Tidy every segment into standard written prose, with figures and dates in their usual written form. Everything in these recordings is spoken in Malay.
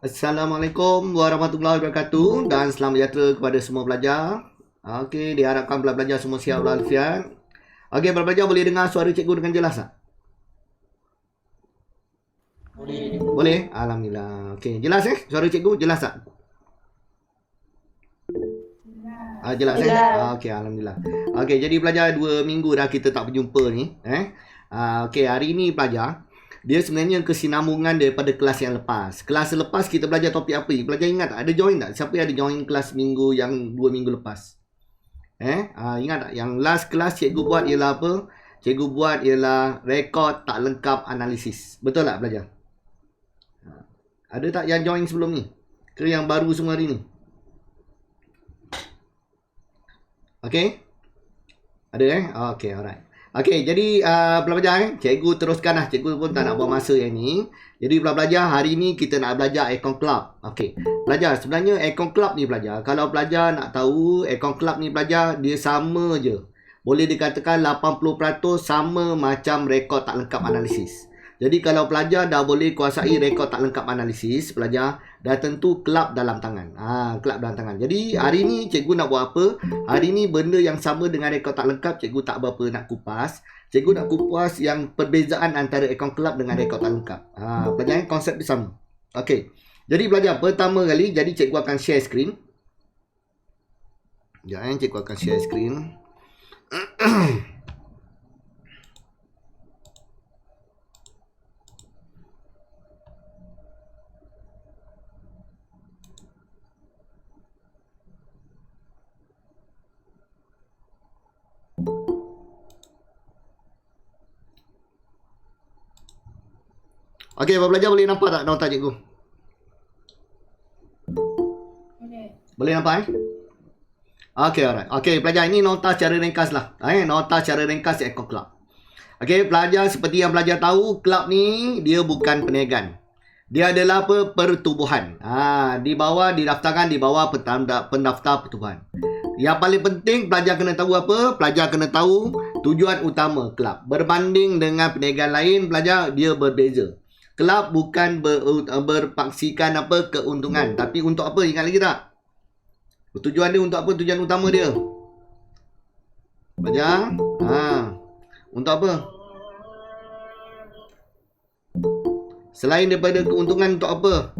Assalamualaikum warahmatullahi wabarakatuh dan selamat sejahtera kepada semua pelajar. Okey, diharapkan pelajar semua siap walafiat. Okey, pelajar boleh dengar suara cikgu dengan jelas tak? Boleh. Boleh? Alhamdulillah. Okey, jelas suara cikgu jelas tak? Jelas Okey, alhamdulillah. Okey, jadi pelajar 2 minggu dah kita tak berjumpa ni, Okey, hari ni pelajar dia sebenarnya kesinambungan daripada kelas yang lepas. Kelas lepas kita belajar topik apa? Pelajar ingat tak? Ada join tak? Siapa yang ada join kelas minggu yang 2 minggu lepas? Ingat tak? Yang last kelas cikgu buat ialah apa? Cikgu buat ialah rekod tak lengkap analisis. Betul tak pelajar? Ada tak yang join sebelum ni? Ke yang baru semua hari ni? Okey? Ada Okey, alright. Okey, jadi pelajar cikgu teruskan lah. Cikgu pun tak nak buang masa yang ni. Jadi pelajar hari ni kita nak belajar Aircon Club. Okey. Pelajar, sebenarnya Aircon Club ni pelajar, kalau pelajar nak tahu Aircon Club ni pelajar, dia sama je. Boleh dikatakan 80% sama macam rekod tak lengkap analisis. Jadi kalau pelajar dah boleh kuasai rekod tak lengkap analisis, pelajar dah tentu kelab dalam tangan. Kelab dalam tangan. Jadi hari ni cikgu nak buat apa? Hari ni benda yang sama dengan rekod tak lengkap, cikgu tak berapa nak kupas. Cikgu nak kupas yang perbezaan antara Aircon Club dengan rekod tak lengkap. Pelajar konsep dia sama. Okey. Jadi pelajar pertama kali, jadi cikgu akan share screen. Sekejap cikgu akan share screen. Okey, pelajar boleh nampak tak nota cikgu? Boleh nampak Okey, alright. Okey, pelajar ini nota secara ringkas lah. Nota secara ringkas Aircon Club. Okey, pelajar seperti yang pelajar tahu, kelab ni dia bukan perniagaan. Dia adalah apa? Pertubuhan. Di bawah didaftarkan di bawah pendaftar pertubuhan. Yang paling penting pelajar kena tahu apa? Pelajar kena tahu tujuan utama kelab. Berbanding dengan perniagaan lain, pelajar dia berbeza. Kelab bukan berpaksikan apa keuntungan, tapi untuk apa? Ingat lagi tak? Tujuan dia untuk apa? Tujuan utama dia. Pelajar? Untuk apa? Selain daripada keuntungan, untuk apa?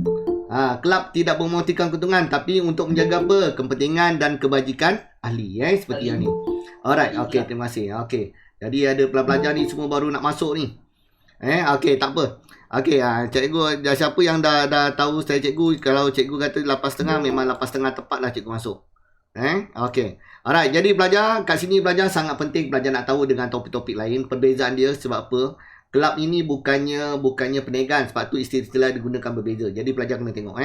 Kelab tidak memotivkan keuntungan, tapi untuk menjaga apa? Kepentingan dan kebajikan ahli. Seperti yang ni. Alright, okey, terima kasih. Okey. Jadi ada pelajar ni semua baru nak masuk ni. Okey, tak apa. Okey, cikgu siapa yang dah tahu saya cikgu, kalau cikgu kata 8.5 memang 8.5 tepat lah cikgu masuk. Okey. Alright, jadi pelajar kat sini pelajar sangat penting pelajar nak tahu dengan topik-topik lain perbezaan dia sebab apa? Kelab ini bukannya perniagaan, sebab tu istilah digunakan berbeza. Jadi pelajar kena tengok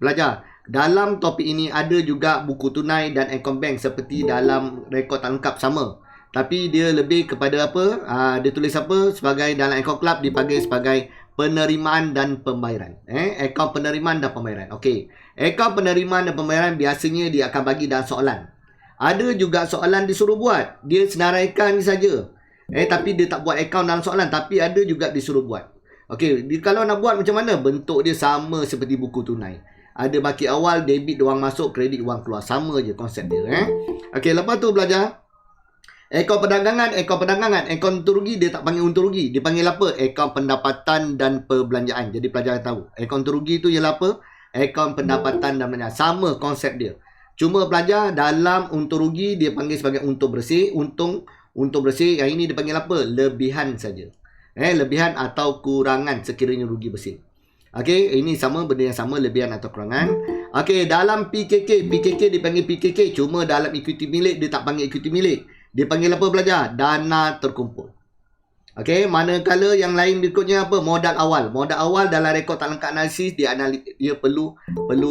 Pelajar, dalam topik ini ada juga buku tunai dan Aircon Bank seperti dalam rekod tak lengkap sama. Tapi dia lebih kepada apa? Dia tulis apa? Sebagai dalam Aircon Club dipanggil sebagai penerimaan dan pembayaran. Akaun penerimaan dan pembayaran. Okey. Akaun penerimaan dan pembayaran biasanya dia akan bagi dalam soalan. Ada juga soalan disuruh buat. Dia senaraikan ni saja. Tapi dia tak buat akaun dalam soalan, tapi ada juga disuruh buat. Okey, kalau nak buat macam mana? Bentuk dia sama seperti buku tunai. Ada baki awal, debit wang masuk, kredit wang keluar. Sama je konsep dia. Okey, lepas tu belajar akaun perdagangan, akaun untung rugi dia tak panggil untung rugi. Dia panggil apa? Akaun pendapatan dan perbelanjaan. Jadi pelajar tahu. Akaun untung rugi tu ialah apa? Akaun pendapatan dan perbelanjaan. Sama konsep dia. Cuma pelajar dalam untung rugi dia panggil sebagai untung bersih. Untung bersih yang ini dia panggil apa? Lebihan saja. Lebihan atau kurangan sekiranya rugi bersih. Okey, ini sama benda yang sama, lebihan atau kurangan. Okey, dalam PKK dipanggil PKK, cuma dalam equity milik dia tak panggil equity milik. Dia panggil apa pelajar? Dana terkumpul. Okey, manakala yang lain berikutnya apa? Modal awal. Modal awal dalam rekod tak lengkap analisis dia perlu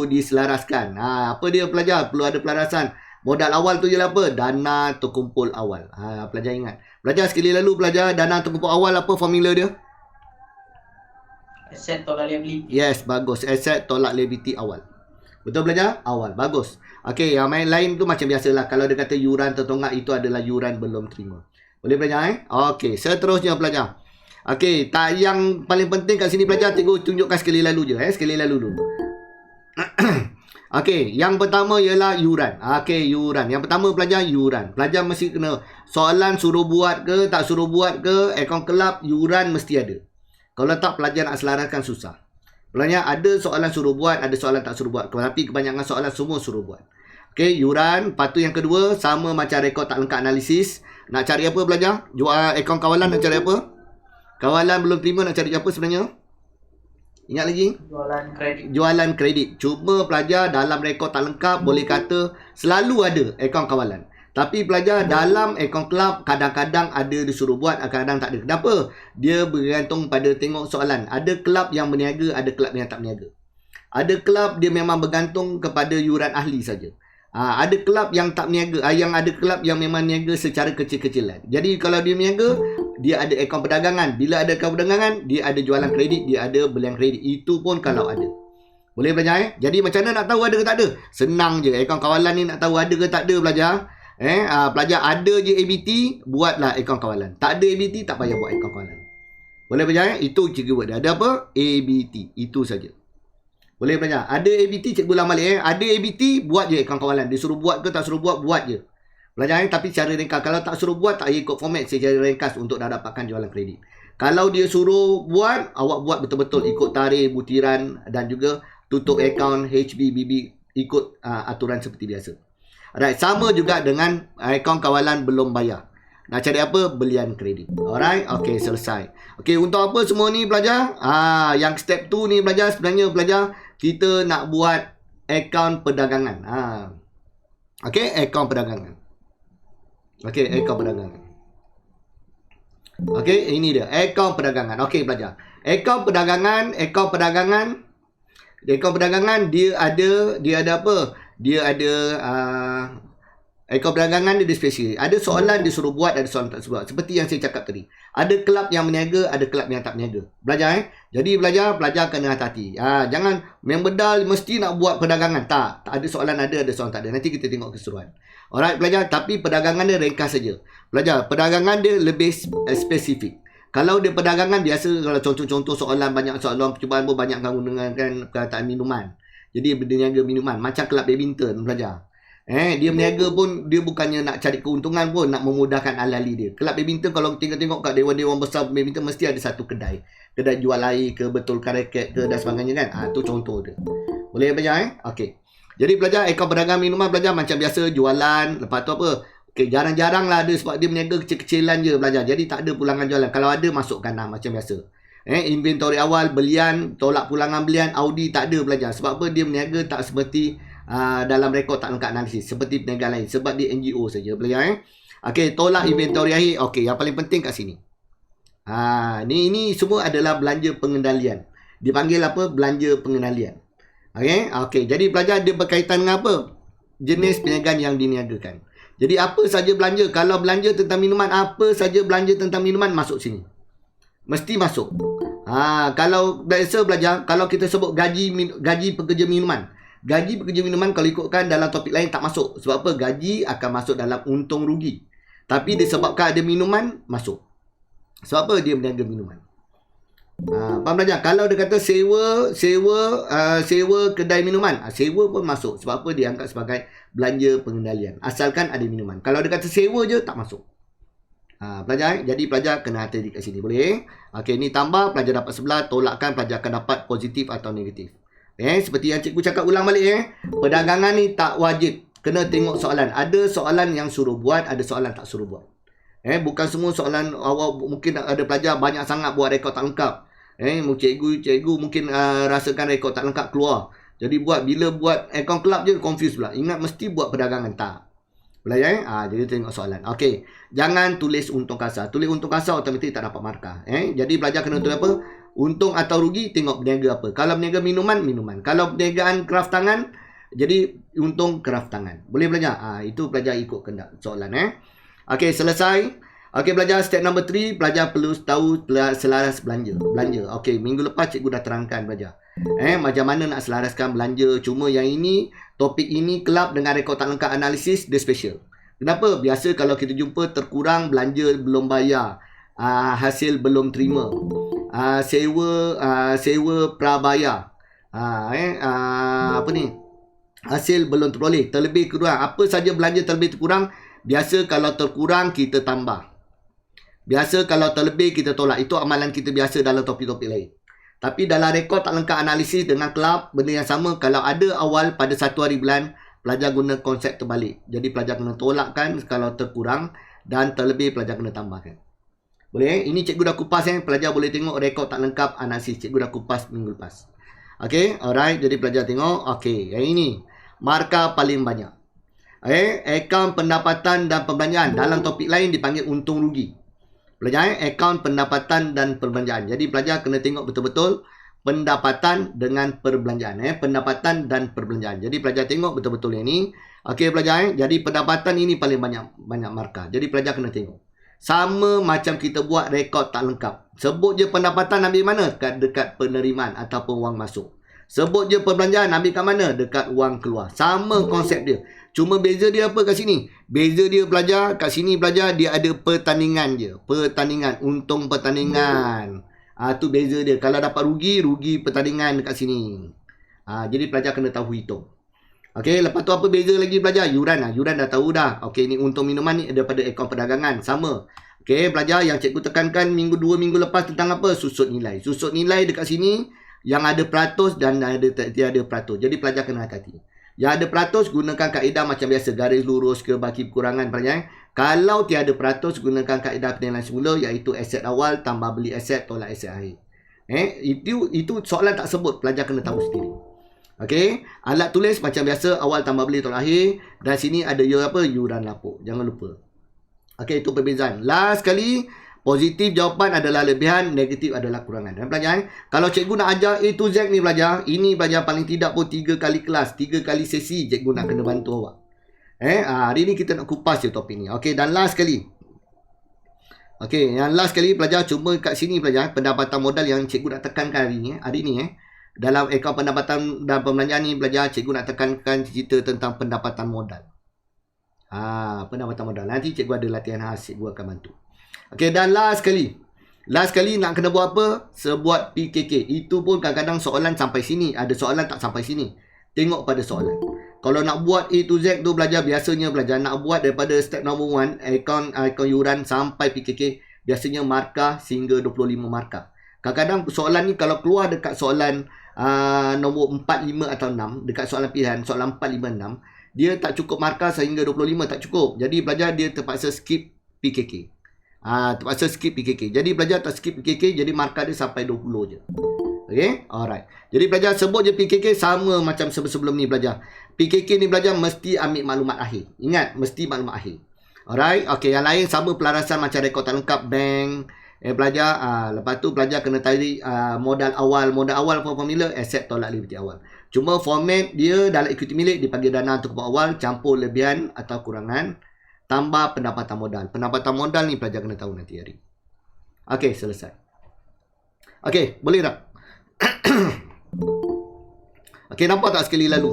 diselaraskan. Apa dia pelajar? Perlu ada pelarasan. Modal awal tu ialah apa? Dana terkumpul awal. Pelajar ingat. Pelajar sekali lalu pelajar dana terkumpul awal apa formula dia? Aset tolak liability. Yes, bagus. Aset tolak liability awal. Betul pelajar? Awal. Bagus. Okey, yang main lain tu macam biasalah. Kalau dia kata yuran tertonggak, itu adalah yuran belum terima. Boleh pelajar Okey, seterusnya pelajar. Okey, yang paling penting kat sini pelajar, cikgu tunjukkan sekali lalu je Sekali lalu dulu. Okey, yang pertama ialah yuran. Okey, yuran. Yang pertama pelajar yuran. Pelajar mesti kena soalan suruh buat ke, tak suruh buat ke, akaun kelab yuran mesti ada. Kalau tak pelajar nak selaraskan susah. Pelajar ada soalan suruh buat, ada soalan tak suruh buat. Tapi kebanyakan soalan semua suruh buat. Okey, yuran. Lepas tu yang kedua sama macam rekod tak lengkap analisis. Nak cari apa pelajar? Jual akaun kawalan nak cari apa? Kawalan belum terima nak cari apa sebenarnya? Ingat lagi? Jualan kredit. Jualan kredit. Cuma pelajar dalam rekod tak lengkap boleh kata selalu ada akaun kawalan. Tapi pelajar dalam akaun kelab kadang-kadang ada disuruh buat, kadang-kadang tak ada. Kenapa? Dia bergantung pada tengok soalan. Ada kelab yang berniaga, ada kelab yang tak berniaga. Ada kelab dia memang bergantung kepada yuran ahli saja. Ada kelab yang tak berniaga, yang ada kelab yang memang niaga secara kecil-kecilan. Jadi kalau dia berniaga, dia ada akaun perdagangan. Bila ada akaun perdagangan, dia ada jualan kredit, dia ada belian kredit. Itu pun kalau ada. Boleh belajar Jadi macam mana nak tahu ada ke tak ada? Senang je. Akaun kawalan ni nak tahu ada ke tak ada belajar. Pelajar ada je ABT, buatlah akaun kawalan. Tak ada ABT, tak payah buat akaun kawalan. Boleh belajar Itu keyword dia. Ada apa? ABT. Itu saja. Boleh belajar. Ada ABT, cikgu ulang balik. Ada ABT, buat je akaun kawalan. Dia suruh buat ke tak suruh buat je. Belajar tapi secara ringkas. Kalau tak suruh buat, tak payah ikut format secara ringkas untuk dah dapatkan jualan kredit. Kalau dia suruh buat, awak buat betul-betul ikut tarikh, butiran dan juga tutup akaun HBBB ikut aturan seperti biasa. Alright, sama juga dengan akaun kawalan belum bayar. Nak cari apa? Belian kredit. Alright, okey, selesai. Okey, untuk apa semua ni belajar? Yang step 2 ni belajar sebenarnya belajar kita nak buat akaun perdagangan. Okey, akaun perdagangan. Okey, akaun perdagangan. Okey, ini dia. Akaun perdagangan. Okey, belajar. Akaun perdagangan dia ada apa? Dia ada akaun perdagangan dia spesifik. Ada soalan dia suruh buat, ada soalan tak suruh buat. Seperti yang saya cakap tadi. Ada kelab yang berniaga, ada kelab yang tak berniaga. Belajar Jadi pelajar kena hati-hati. Jangan membedal mesti nak buat perdagangan. Tak ada soalan ada soalan tak ada. Nanti kita tengok keseruan. Alright pelajar, tapi perdagangan dia ringkas saja. Pelajar, perdagangan dia lebih spesifik. Kalau dia perdagangan biasa, kalau contoh-contoh soalan, banyak soalan percubaan pun banyak menggunakan perkataan minuman. Jadi dia niaga minuman. Macam kelab badminton pelajar. Dia berniaga pun, dia bukannya nak cari keuntungan pun, nak memudahkan ahli dia. Kelab badminton kalau tengok-tengok kat dewan-dewan besar badminton mesti ada satu kedai. Kedai jual air ke, betulkan raket ke dan sebagainya kan. Tu contoh dia. Boleh belajar Okey. Jadi pelajar akaun perdagangan minuman pelajar macam biasa jualan. Lepas tu apa? Okey, jarang-jarang lah ada sebab dia berniaga kecil-kecilan je belajar. Jadi tak ada pulangan jualan. Kalau ada masukkan lah macam biasa. Inventory awal, belian, tolak pulangan belian, Audi tak ada belajar. Sebab apa? Dia berniaga tak seperti dalam rekod tak lengkap analisis seperti perniagaan lain sebab dia NGO saja belajar Okey, tolak inventory akhir. Okey, yang paling penting kat sini. Ini semua adalah belanja pengendalian. Dipanggil apa? Belanja pengendalian. Okey, jadi pelajar dia berkaitan dengan apa? Jenis perniagaan yang diniagakan. Jadi apa saja belanja, kalau belanja tentang minuman, apa saja belanja tentang minuman masuk sini. Mesti masuk. Kalau biasa belajar, kalau kita sebut gaji pekerja minuman. Gaji pekerja minuman kalau ikutkan dalam topik lain tak masuk. Sebab apa? Gaji akan masuk dalam untung rugi. Tapi disebabkan ada minuman, masuk. Sebab apa? Dia berniaga minuman. Faham belajar? Kalau dia kata sewa kedai minuman, sewa pun masuk. Sebab apa? Dia angkat sebagai belanja pengendalian. Asalkan ada minuman. Kalau dia kata sewa je, tak masuk. Pelajar, jadi pelajar kena hati kat sini. Boleh? Okey, ni tambah pelajar dapat sebelah, tolakkan pelajar akan dapat positif atau negatif. Seperti yang cikgu cakap ulang balik. Perdagangan ni tak wajib. Kena tengok soalan. Ada soalan yang suruh buat, ada soalan tak suruh buat. Bukan semua soalan awak mungkin ada pelajar banyak sangat buat rekod tak lengkap. Cikgu mungkin rasakan rekod tak lengkap keluar. Jadi bila buat akaun kelab je confuse pula. Ingat mesti buat perdagangan tak. Belajar jadi tengok soalan. Okey, jangan tulis untung kasar. Tulis untung kasar automatik tak dapat markah. Jadi pelajar kena tulis apa? Untung atau rugi tengok berniaga apa. Kalau berniaga minuman. Kalau perniagaan kraft tangan, jadi untung kraft tangan. Boleh belajar? Itu pelajar ikut kehendak soalan. Okey, selesai. Okey, belajar step number 3, pelajar perlu tahu selaras belanja. Okey, minggu lepas cikgu dah terangkan belajar. Macam mana nak selaraskan belanja. Cuma yang ini, topik ini kelab dengan rekod tak lengkap analisis, dia special. Kenapa? Biasa kalau kita jumpa terkurang belanja belum bayar, hasil belum terima, sewa prabayar, Apa ni? Hasil belum terperoleh, terlebih kurang. Apa saja belanja terlebih kurang, biasa kalau terkurang kita tambah. Biasa kalau terlebih kita tolak. Itu amalan kita biasa dalam topik-topik lain. Tapi dalam rekod tak lengkap analisis dengan kelab, benda yang sama. Kalau ada awal pada 1 hari bulan, pelajar guna konsep terbalik. Jadi pelajar kena tolakkan kalau terkurang dan terlebih pelajar kena tambahkan. Boleh? Ini cikgu dah kupas. Pelajar boleh tengok rekod tak lengkap analisis. Cikgu dah kupas minggu lepas. Okay, alright. Jadi pelajar tengok. Okay, yang ini. Markah paling banyak. Akaun pendapatan dan perbelanjaan. Dalam topik lain dipanggil untung rugi. Pelajar, akaun pendapatan dan perbelanjaan. Jadi pelajar kena tengok betul-betul pendapatan dengan perbelanjaan. Pendapatan dan perbelanjaan. Jadi pelajar tengok betul-betul yang ini. Okey pelajar, jadi pendapatan ini paling banyak markah. Jadi pelajar kena tengok. Sama macam kita buat rekod tak lengkap. Sebut je pendapatan ambil mana? Dekat penerimaan ataupun wang masuk. Sebut je perbelanjaan ambil kat mana? Dekat wang keluar. Sama konsep dia. Cuma beza dia apa kat sini? Beza dia pelajar, kat sini pelajar dia ada pertandingan je. Pertandingan, untung pertandingan. Tu beza dia. Kalau dapat rugi pertandingan dekat sini. Jadi pelajar kena tahu hitung. Okey, lepas tu apa beza lagi pelajar? Yuran yuran dah tahu dah. Okey, ni untung minuman ni daripada akaun perdagangan. Sama. Okey, pelajar yang cikgu tekankan dua minggu lepas tentang apa? Susut nilai. Susut nilai dekat sini yang ada peratus dan tiada peratus. Jadi pelajar kena hati-hati. Yang ada peratus gunakan kaedah macam biasa. Garis lurus ke baki kekurangan pelajar. Kalau tiada peratus gunakan kaedah penilaian semula iaitu aset awal tambah beli aset tolak aset akhir. Itu soalan tak sebut. Pelajar kena tahu sendiri. Okey, alat tulis macam biasa awal tambah beli tolak akhir dan sini ada yuran lapuk. Jangan lupa. Okey, itu perbezaan. Last sekali, positif jawapan adalah lebihan, negatif adalah kurangan. Dan pelajar, kalau cikgu nak ajar A to Z ni pelajar, ini pelajar paling tidak pun 3 kali kelas, 3 kali sesi cikgu nak kena bantu awak. Hari ni kita nak kupas je topik ni. Okey, dan last sekali. Okey, yang last sekali pelajar, cuma kat sini pelajar, pendapatan modal yang cikgu nak tekankan hari ni. Dalam akaun pendapatan dan perbelanjaan ni pelajar, cikgu nak tekankan cerita tentang pendapatan modal. Pendapatan modal. Nanti cikgu ada latihan khas, cikgu akan bantu. Okey, dan last sekali. Last sekali nak kena buat apa? Sebuat PKK. Itu pun kadang-kadang soalan sampai sini. Ada soalan tak sampai sini. Tengok pada soalan. Kalau nak buat A to Z tu belajar, biasanya belajar nak buat daripada step number 1, akaun yuran sampai PKK, biasanya markah sehingga 25 markah. Kadang-kadang soalan ni kalau keluar dekat soalan nombor 4, 5 atau 6, dekat soalan pilihan, soalan 4, 5, 6, dia tak cukup markah sehingga 25, tak cukup. Jadi belajar dia terpaksa skip PKK. Terpaksa skip PKK. Jadi belajar tak skip PKK, jadi markah dia sampai 20 je. Okay, alright. Jadi belajar sebut je PKK sama macam sebelum ni belajar. PKK ni belajar mesti ambil maklumat akhir. Ingat, mesti maklumat akhir. Alright, okay. Yang lain sama pelarasan macam rekod tak lengkap, bank. Belajar, lepas tu belajar kena tarik modal awal. Modal awal formula, aset tolak liability awal. Cuma format dia dalam equity milik dipanggil dana untuk kepada awal, campur lebihan atau kurangan, tambah pendapatan modal. Pendapatan modal ni pelajar kena tahu nanti hari. Okey, selesai. Okey, boleh tak? Okey, nampak tak sekali lalu?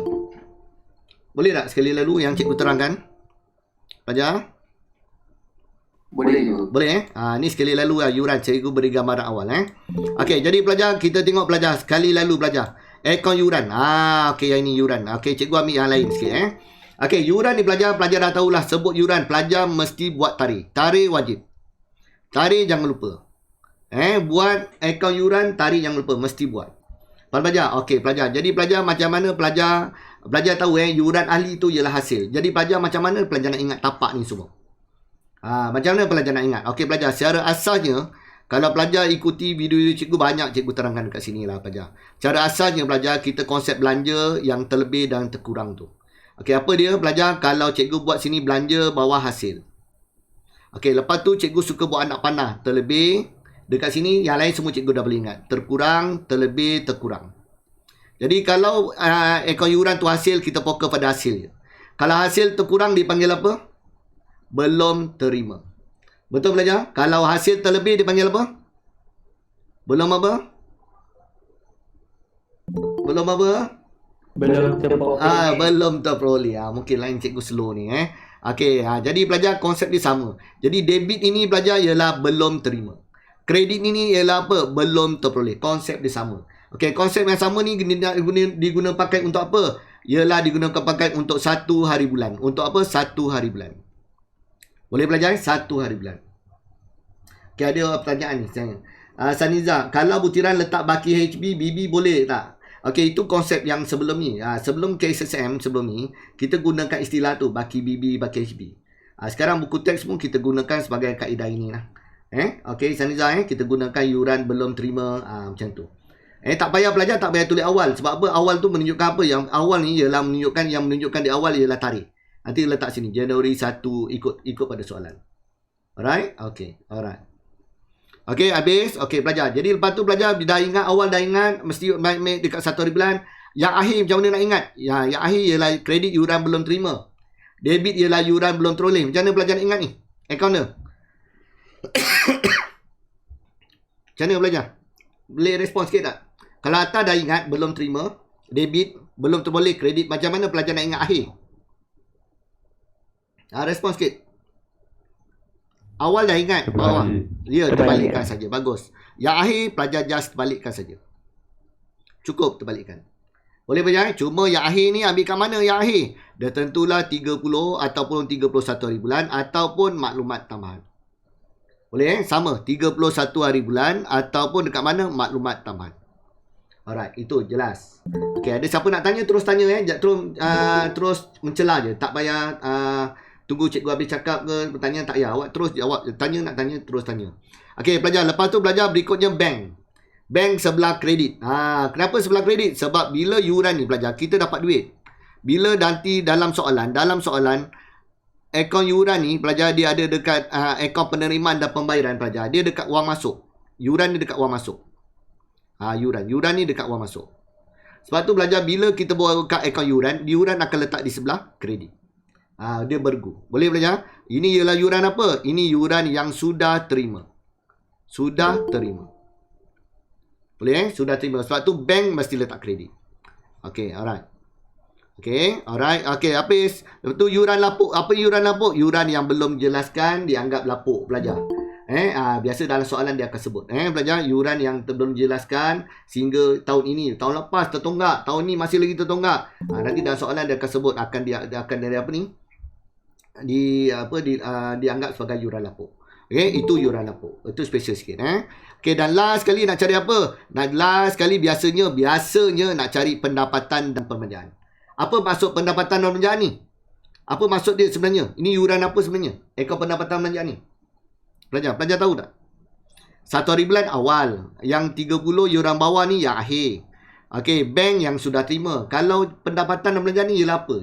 Boleh tak sekali lalu yang cikgu terangkan? Pelajar? Boleh juga. Boleh ni sekali lalu yuran cikgu beri gambaran awal Okey, jadi pelajar kita tengok pelajar sekali lalu pelajar. Akaun yuran. Okey, yang ini yuran. Okey, cikgu ambil yang lain sikit Okey, yuran ni pelajar dah tahulah sebut yuran. Pelajar mesti buat tarikh. Tarikh wajib. Tarikh jangan lupa. Buat akaun yuran, tarikh jangan lupa, mesti buat. Pelajar, okey pelajar. Jadi pelajar macam mana pelajar tahu yuran ahli tu ialah hasil. Jadi pelajar macam mana pelajar nak ingat tapak ni semua? Macam mana pelajar nak ingat? Okey pelajar, secara asalnya kalau pelajar ikuti video cikgu, banyak cikgu terangkan dekat sini lah pelajar. Cara asalnya pelajar kita konsep belanja yang terlebih dan terkurang tu. Okey, apa dia pelajar? Kalau cikgu buat sini belanja bawah hasil. Okey, lepas tu cikgu suka buat anak panah terlebih. Dekat sini yang lain semua cikgu dah boleh ingat. Terkurang, terlebih, terkurang. Jadi kalau akaun yuran tu hasil, kita fokus pada hasil je. Kalau hasil terkurang dipanggil apa? Belum terima. Betul pelajar? Kalau hasil terlebih dipanggil apa? Belum apa? Belum apa? Belum terperoleh. Belum terperoleh. Mungkin lain cikgu slow ni Okey, jadi pelajar konsep dia sama. Jadi debit ini pelajar ialah belum terima. Kredit ini ialah apa? Belum terperoleh. Konsep dia sama. Okey, konsep yang sama ni diguna pakai untuk apa? Ialah digunakan pakai untuk 1 hari bulan. Untuk apa? 1 hari bulan. Boleh belajar 1 hari bulan. Okey, ada pertanyaan ni. Saniza, kalau butiran letak baki HB, BB boleh tak? Okey, itu konsep yang sebelum ni. Sebelum KSSM sebelum ni, kita gunakan istilah tu, baki BB, baki HB. Sekarang buku teks pun kita gunakan sebagai kaedah ini lah. Okey, Saniza, kita gunakan yuran belum terima, macam tu. Tak payah belajar, tak payah tulis awal. Sebab apa? Awal tu menunjukkan apa? Yang awal ni ialah menunjukkan di awal ialah tarikh. Nanti letak sini, Januari 1, ikut pada soalan. Alright? Okey, alright. Okey, habis. Okey, belajar. Jadi lepas tu belajar, dah ingat, awal dah ingat, mesti make dekat 1 hari bulan. Yang akhir macam mana nak ingat? Yang akhir ialah kredit yuran belum terima. Debit ialah yuran belum teroleh. Macam mana belajar nak ingat ni? Account dia. Macam mana belajar? Boleh respon sikit tak? Kalau atas dah ingat, belum terima, debit, belum terboleh, kredit, macam mana pelajar nak ingat akhir? Respon sikit. Awal dah ingat, bawah. Ya, terbalikkan saja. Bagus. Yang akhir, pelajar just terbalikkan saja. Cukup terbalikkan. Boleh belajar? Cuma yang akhir ni ambil kat mana yang akhir? Dah tentulah 30 ataupun 31 hari bulan ataupun maklumat tambahan. Boleh sama 31 hari bulan ataupun dekat mana maklumat tambahan. Alright, itu jelas. Okey, ada siapa nak tanya terus tanya terus mencela je. Tak payah tunggu cikgu habis cakap ke bertanya, tak payah. Awak terus jawab, nak tanya terus tanya. Okey, pelajar lepas tu belajar berikutnya bank. Bank sebelah kredit. Kenapa sebelah kredit? Sebab bila yuran ni pelajar kita dapat duit. Bila nanti dalam soalan akaun yuran ni pelajar dia ada dekat akaun penerimaan dan pembayaran pelajar. Dia dekat wang masuk. Yuran ni dekat wang masuk. Yuran ni dekat wang masuk. Sebab tu belajar bila kita buka akaun yuran akan letak di sebelah kredit. Dia bergu. Boleh belajar? Ini ialah yuran apa? Ini yuran yang sudah terima. Sudah terima. Boleh Sudah terima. Sebab tu bank mesti letak kredit. Okey, alright. Okey, alright. Okey, habis. Lepas tu yuran lapuk. Apa yuran lapuk? Yuran yang belum jelaskan dianggap lapuk belajar. Biasa dalam soalan dia akan sebut. Belajar yuran yang belum dijelaskan sehingga tahun ini, tahun lepas tertonggak, tahun ni masih lagi tertonggak. Nanti dalam soalan dia akan sebut dia akan dari apa ni? Dianggap sebagai yuran lapuk. Okey, itu yuran lapuk. Itu special sikit. Okey, dan last sekali nak cari apa? Last sekali biasanya nak cari pendapatan dan pembelanjaan. Apa maksud pendapatan dan pembelanjaan ni? Apa maksud dia sebenarnya? Ini yuran apa sebenarnya? Akaun pendapatan pembelanjaan ni. Pelajar tahu tak? 1 hari bulan awal. Yang 30 yuran bawah ni yang akhir. Okey, bank yang sudah terima. Kalau pendapatan dan pembelanjaan ni ialah apa?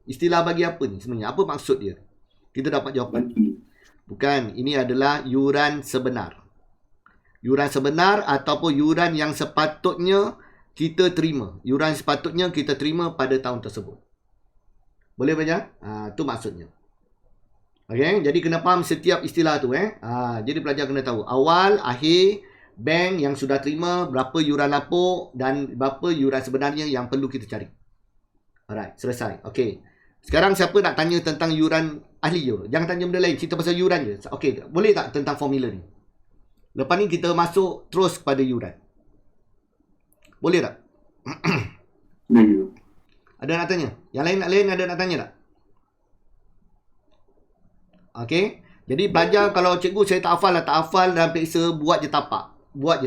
Istilah bagi apa ni sebenarnya? Apa maksud dia? Kita dapat jawapan. Bukan, ini adalah yuran sebenar. Yuran sebenar ataupun yuran yang sepatutnya kita terima. Yuran sepatutnya kita terima pada tahun tersebut. Boleh belajar? Itu maksudnya. Okey, jadi kena faham setiap istilah tu. Jadi pelajar kena tahu awal, akhir, bank yang sudah terima, berapa yuran lapuk dan berapa yuran sebenarnya yang perlu kita cari. Alright, selesai. Okey. Sekarang siapa nak tanya tentang yuran ahli je? Jangan tanya benda lain, cerita pasal yuran je. Okey, boleh tak tentang formula ni? Lepas ni kita masuk terus kepada yuran. Boleh tak? Boleh. Ada nak tanya? Yang lain ada nak tanya tak? Okey. Jadi belajar kalau cikgu saya tak hafal dalam periksa, buat je tapak. Buat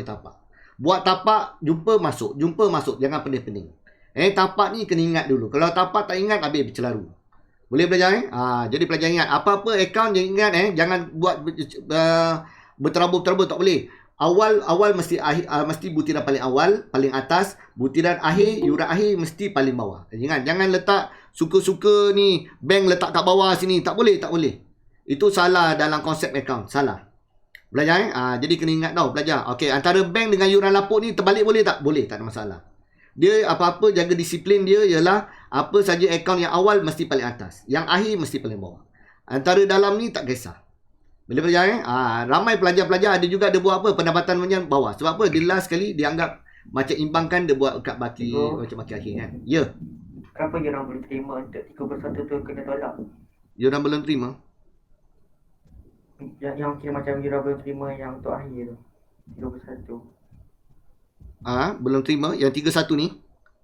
tapak, jumpa masuk. Jangan pening-pening. Tapak ni kena ingat dulu. Kalau tapak tak ingat, habis bercelaru. Boleh belajar jadi pelajar ingat. Apa-apa akaun yang ingat jangan buat berterabur-terabur, tak boleh. Awal mesti mesti butiran paling awal, paling atas, butiran akhir, yuran akhir mesti paling bawah. Jangan letak suka-suka ni bank letak kat bawah sini. Tak boleh. Itu salah dalam konsep akaun. Salah. Belajar jadi kena ingat tau belajar. Okey, antara bank dengan yuran lapuk ni terbalik boleh tak? Boleh, tak ada masalah. Dia apa-apa jaga disiplin dia ialah apa saja akaun yang awal mesti paling atas, yang akhir mesti paling bawah. Antara dalam ni tak kisah. Boleh belajar ramai pelajar-pelajar ada juga dia buat apa pendapatan macam bawah. Sebab apa? Dia last sekali dia anggap macam imbangkan, dia buat kat baki macam baki akhir kan. Ya. Kenapa yuran belum terima untuk 31 tu kena tolak? Yuran belum terima. Yang kira macam yuran belum terima yang untuk akhir tu. 31. belum terima, yang 31 ni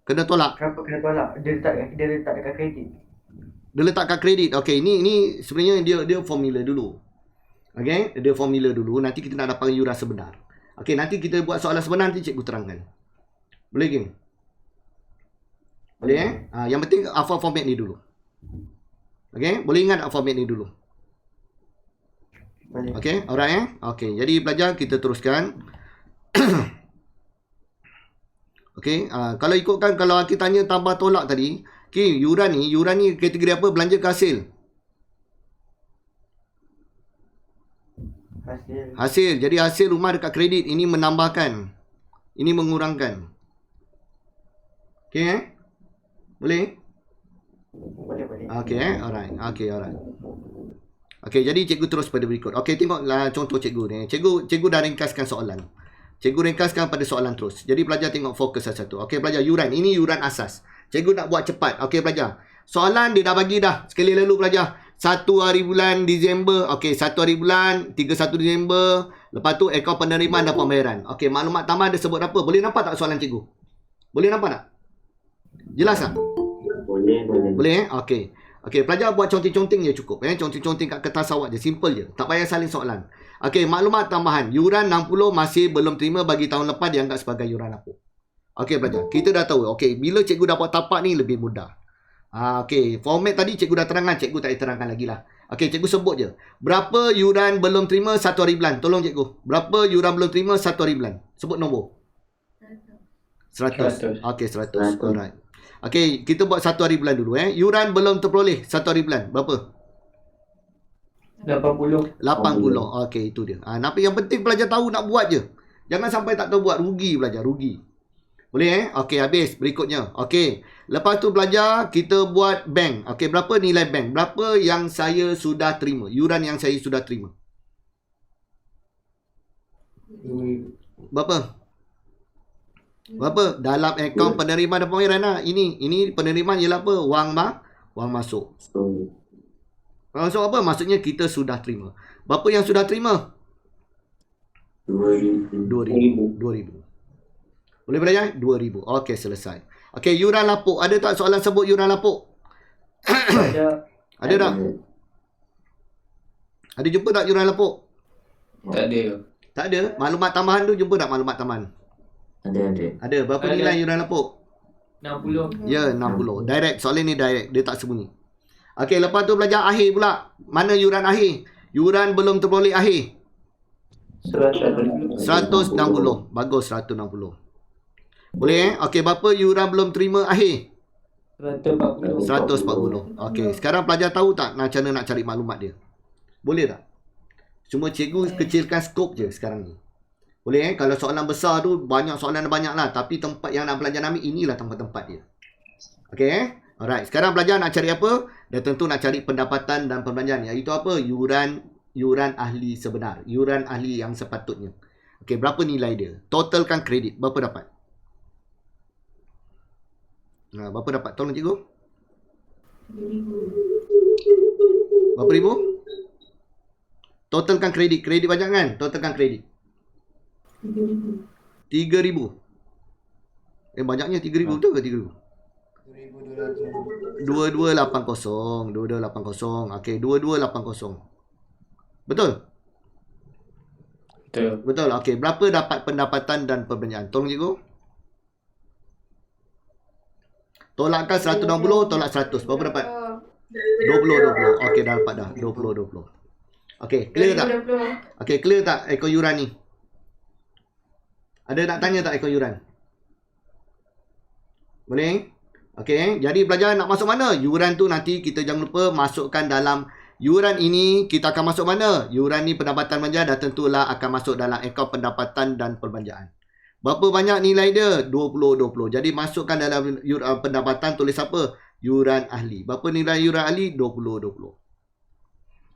kena tolak. Kenapa kena tolak? Dia letak dekat kredit. Dia letak kat kredit. Okey, ini sebenarnya dia formula dulu. Okey, dia formula dulu. Nanti kita nak dapatkan yuran sebenar. Okey, nanti kita buat soalan sebenar, nanti cikgu terangkan. Boleh ke? Boleh yang penting hafal format ni dulu. Okey, boleh ingat format ni dulu. Boleh. Okey, alright Okey, jadi pelajar kita teruskan. Okey, kalau ikutkan, kalau kita tanya tambah tolak tadi, okey, yuran ni kategori apa? Belanja ke hasil? Hasil. Jadi hasil rumah dekat kredit, ini menambahkan, ini mengurangkan. Okey boleh? Boleh. Okey alright. Okey, jadi cikgu terus pada berikut. Okey, tengoklah contoh cikgu ni. Cikgu dah ringkaskan soalan. Cikgu ringkaskan pada soalan terus. Jadi pelajar tengok fokus satu-satu. Okey pelajar, yuran. Ini yuran asas. Cikgu nak buat cepat. Okey pelajar. Soalan dia dah bagi dah. Sekali lalu pelajar. 1 hari bulan Disember. Okey, 1 hari bulan 31 Disember. Lepas tu akaun penerimaan dan pembayaran. Okey, maklumat tambahan dia sebut apa? Boleh nampak tak soalan cikgu? Boleh nampak tak? Jelas tak? Boleh Okey, pelajar buat conteng-conteng je cukup. Conteng-conteng kat kertas awak je. Simple je. Tak payah salin soalan. Okey, maklumat tambahan. Yuran 60 masih belum terima bagi tahun lepas dianggap sebagai yuran lapuk. Okey pelajar, kita dah tahu. Okey, bila cikgu dapat tapak ni lebih mudah. Okey, format tadi cikgu dah terangkan. Cikgu tak terangkan lagi lah. Okey, cikgu sebut je. Berapa yuran belum terima 1 hari bulan? Tolong cikgu. Berapa yuran belum terima 1 hari bulan? Sebut nombor. 100. Okey, 100. Alright. Okey, kita buat 1 hari bulan dulu. Yuran belum terperoleh 1 hari bulan. Berapa? 80. Okey, itu dia. Tapi yang penting pelajar tahu nak buat je. Jangan sampai tak tahu buat. Rugi pelajar, rugi. Boleh Okey, habis. Berikutnya. Okey. Lepas tu pelajar, kita buat bank. Okey, berapa nilai bank? Berapa yang saya sudah terima? Yuran yang saya sudah terima. Berapa? Dalam akaun penerimaan dan pembayaran lah. Ini penerimaan ialah apa? Wang masuk. Masuk apa? Maksudnya kita sudah terima. Berapa yang sudah terima? 2,000. Boleh belajar? 2,000. Okey, selesai. Okey, yuran lapuk. Ada tak soalan sebut yuran lapuk? Ada tak? Ada jumpa tak yuran lapuk? Tak ada. Maklumat tambahan tu jumpa tak maklumat tambahan? Ada. Berapa nilai yuran lapuk? 60. Ya, 60. Direct. Soalan ni direct. Dia tak sembunyi. Okey, lepas tu belajar akhir pula. Mana yuran akhir? Yuran belum terperoleh akhir. 160. Bagus, 160. Boleh Okey, berapa yuran belum terima akhir? 140. Okey, sekarang pelajar tahu tak macam mana nak cari maklumat dia? Boleh tak? Cuma cikgu kecilkan skop je sekarang ni. Boleh Kalau soalan besar tu banyak soalan banyak lah. Tapi tempat yang nak belajar ambil, inilah tempat-tempat dia. Okey Alright, sekarang belajar nak cari apa? Dah tentu nak cari pendapatan dan perbelanjaan. Iaitu apa? Yuran ahli sebenar. Yuran ahli yang sepatutnya. Okey, berapa nilai dia? Totalkan kredit. Berapa dapat? Berapa dapat? Tolong cikgu. Berapa ribu? Totalkan kredit. Kredit banyak kan? Totalkan kredit. 3,000. Banyaknya 3,000 betul ke 3,000? 2280. Okey, 2280. Betul? Betul. Okey, berapa dapat pendapatan dan perbelanjaan? Tolong cikgu. Tolakkan 160, tolak 100. Berapa dapat? 20. Okey, dah dapat dah. 20. Okey, clear tak? Okey, clear tak ekor yuran ni? Ada nak tanya tak ekor yuran? Boleh? Okey, jadi pelajar nak masuk mana? Yuran tu nanti kita jangan lupa masukkan dalam yuran ini. Kita akan masuk mana? Yuran ni pendapatan belanja dah tentulah akan masuk dalam akaun pendapatan dan perbelanjaan. Berapa banyak nilai dia? 20. Jadi masukkan dalam pendapatan, tulis apa? Yuran ahli. Berapa nilai yuran ahli? 20.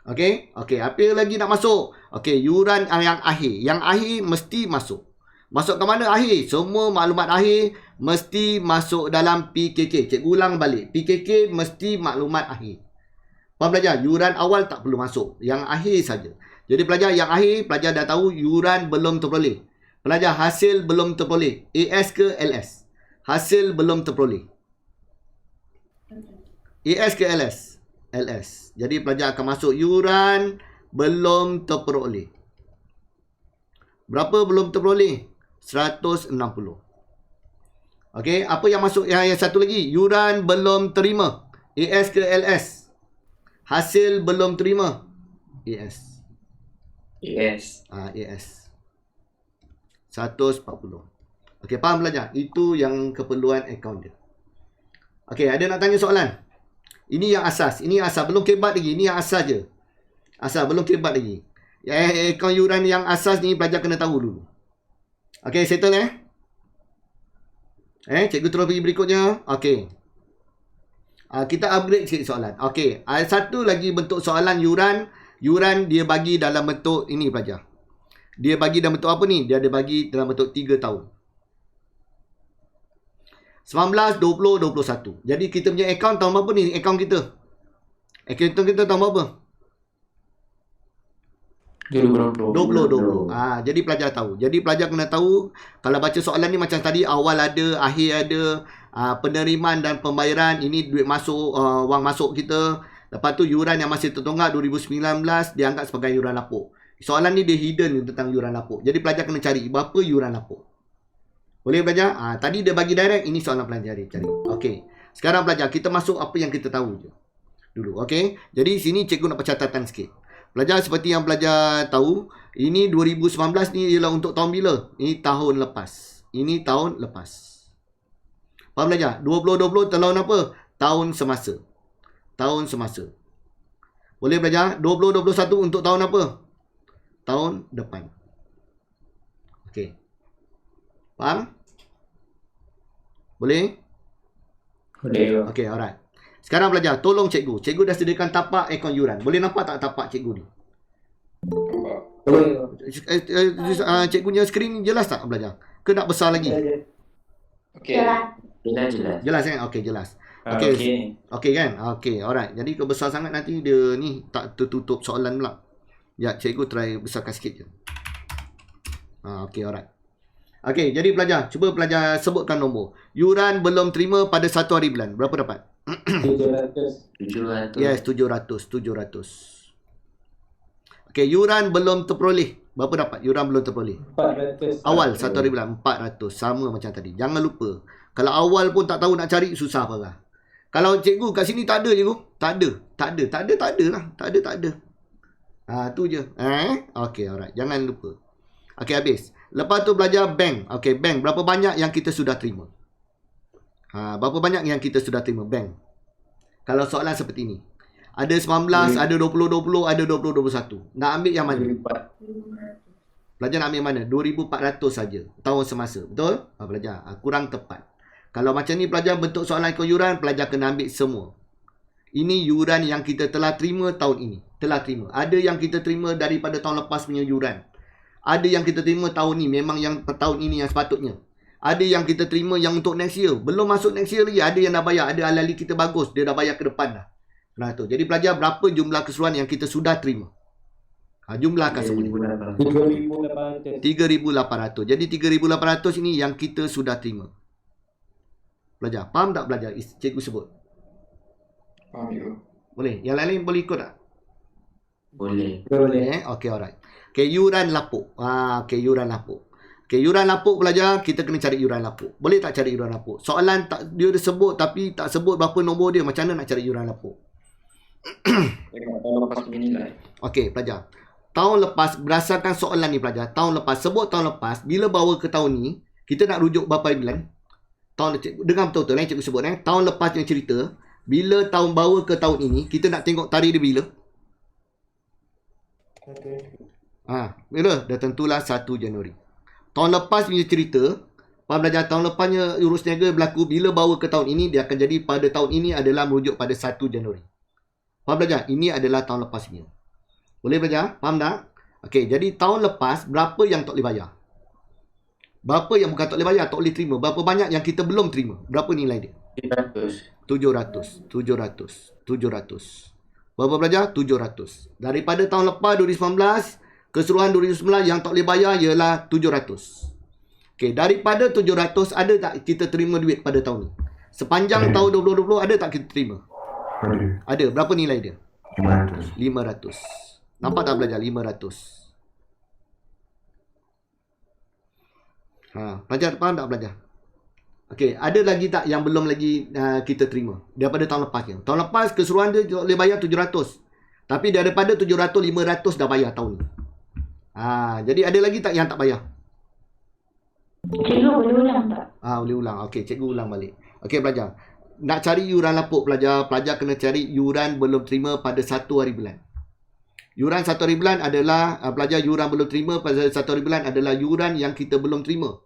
Okey? Okey, apa lagi nak masuk? Okey, yuran yang akhir. Yang akhir mesti masuk. Masuk ke mana akhir? Semua maklumat akhir mesti masuk dalam PKK. Cikgu ulang balik. PKK mesti maklumat akhir. Faham pelajar? Yuran awal tak perlu masuk. Yang akhir saja. Jadi pelajar yang akhir, pelajar dah tahu yuran belum terperoleh. Pelajar, hasil belum terperoleh. AS ke LS? Hasil belum terperoleh. AS ke LS? LS. Jadi pelajar akan masuk yuran belum terperoleh. Berapa belum terperoleh? 160. Okey, apa yang masuk yang satu lagi? Yuran belum terima. AS ke LS? Hasil belum terima. AS. Yes. AS. 140. Okey, faham pelajar? Itu yang keperluan akaun dia. Okey, ada nak tanya soalan? Ini yang asas. Ini asas. Belum kebat lagi. Ini yang asas je. Asas. Belum kebat lagi. Akaun yuran yang asas ni pelajar kena tahu dulu. Okey, settle cikgu terus pergi berikutnya. Okey. Kita upgrade sikit soalan. Okey, satu lagi bentuk soalan yuran. Yuran dia bagi dalam bentuk ini pelajar. Dia bagi dalam bentuk apa ni? Dia ada bagi dalam bentuk 3 tahun. 19, 20, 21. Jadi kita punya akaun tahun berapa ni? Akaun kita. Akaun kita tahun berapa? 2020. Jadi pelajar tahu. Jadi pelajar kena tahu kalau baca soalan ni macam tadi, awal ada, akhir ada, penerimaan dan pembayaran, ini duit masuk, wang masuk kita. Lepas tu yuran yang masih tertonggak 2019 dianggap sebagai yuran lapuk. Soalan ni dia hidden tentang yuran lapuk. Jadi pelajar kena cari berapa yuran lapuk. Boleh pelajar? Tadi dia bagi direct, ini soalan pelajar dia cari. Okey. Sekarang pelajar kita masuk apa yang kita tahu je. Dulu, okey. Jadi sini cikgu nak percatatan sikit. Pelajar, seperti yang pelajar tahu, ini 2019 ni ialah untuk tahun bila? Ini tahun lepas. Ini tahun lepas. Faham pelajar? 2020 tahun apa? Tahun semasa. Tahun semasa. Boleh pelajar? 2021 untuk tahun apa? Tahun depan. Okey. Faham? Boleh? Boleh. Okey, alright. Sekarang pelajar, tolong cikgu. Cikgu dah sediakan tapak akaun yuran. Boleh nampak tak tapak cikgu ni? Cikgunya skrin jelas tak pelajar? Ke nak besar lagi? Okey. Jelas. Jelas kan? Okey, jelas. Okey kan? Okey, alright. Jadi kalau besar sangat nanti dia ni tak tertutup soalan pula. Ya, cikgu try besarkan sikit je. Okey, alright. Okey, jadi pelajar, cuba pelajar sebutkan nombor. Yuran belum terima pada 1 hari bulan. Berapa dapat? 700. Yes, 700. Okey, yuran belum terperoleh. Berapa dapat? Yuran belum terperoleh. 400. Awal 1 hari bulan 400. Sama macam tadi. Jangan lupa. Kalau awal pun tak tahu nak cari, susah parah. Kalau cikgu kat sini tak ada cikgu. Tak ada lah. Tak ada. Tu je. Okey, alright. Jangan lupa. Okey, habis. Lepas tu belajar bank. Okey, bank. Berapa banyak yang kita sudah terima? Berapa banyak yang kita sudah terima bank? Kalau soalan seperti ini. Ada 19, ada 2020, ada 2021. Nak ambil yang mana? Pelajar nak ambil mana? 2,400 saja. Tahun semasa. Betul? Pelajar. Kurang tepat. Kalau macam ni pelajar bentuk soalan akaun yuran, pelajar kena ambil semua. Ini yuran yang kita telah terima tahun ini. Telah terima. Ada yang kita terima daripada tahun lepas punya yuran. Ada yang kita terima tahun ni. Memang yang tahun ini yang sepatutnya. Ada yang kita terima yang untuk next year. Belum masuk next year lagi. Ada yang dah bayar. Ada alali kita bagus. Dia dah bayar ke depan dah. Nah, tu. Jadi pelajar berapa jumlah keseluruhan yang kita sudah terima? Jumlahkan semua ni. 3,800. 3,800. Jadi 3,800 ini yang kita sudah terima. Pelajar. Faham tak pelajar? Cikgu sebut. Faham you. Boleh? Yang lain boleh ikut tak? Boleh. Okey, alright. Okey, yuran lapuk. Okey, yuran lapuk. Okey, yuran lapuk pelajar, kita kena cari yuran lapuk. Boleh tak cari yuran lapuk? Soalan tak dia sebut tapi tak sebut berapa nombor dia. Macam mana nak cari yuran lapuk? Tengok tahun lepas punya nilai. Okey, pelajar. Tahun lepas, berdasarkan soalan ni pelajar, tahun lepas, sebut tahun lepas, bila bawa ke tahun ni, kita nak rujuk berapa bulan? Dengar betul-betul cikgu sebut tahun lepas yang cerita, bila tahun bawa ke tahun ini, kita nak tengok tarikh dia bila? Bila? Dah tentulah 1 Januari. Tahun lepas punya cerita, faham belajar tahun lepasnya urus niaga berlaku bila bawa ke tahun ini, dia akan jadi pada tahun ini adalah merujuk pada 1 Januari. Faham belajar? Ini adalah tahun lepasnya. Boleh belajar? Faham tak? Okey, jadi tahun lepas berapa yang tak boleh bayar? Berapa yang bukan tak boleh bayar, tak boleh terima? Berapa banyak yang kita belum terima? Berapa nilai dia? 700. Berapa belajar? 700. Daripada tahun lepas 2019, keseluruhan 2019 yang tak boleh bayar ialah 700. Okey, daripada 700 ada tak kita terima duit pada tahun ni? Sepanjang tahun 2020 ada tak kita terima? Ada. Ada. Berapa nilai dia? 500. 500. Nampak tak pelajar? 500. Pelajar faham tak pelajar? Okey, ada lagi tak yang belum lagi kita terima daripada tahun lepas ni? Tahun lepas keseluruhan dia boleh bayar 700. Tapi daripada 700, 500 dah bayar tahun ni. Jadi ada lagi tak yang tak bayar? Cikgu boleh ulang tak? Boleh ulang. Okey, cikgu ulang balik. Okey pelajar. Nak cari yuran lapuk pelajar kena cari yuran belum terima pada 1 hari bulan. Yuran 1 hari bulan adalah pelajar yuran belum terima pada 1 hari bulan adalah yuran yang kita belum terima.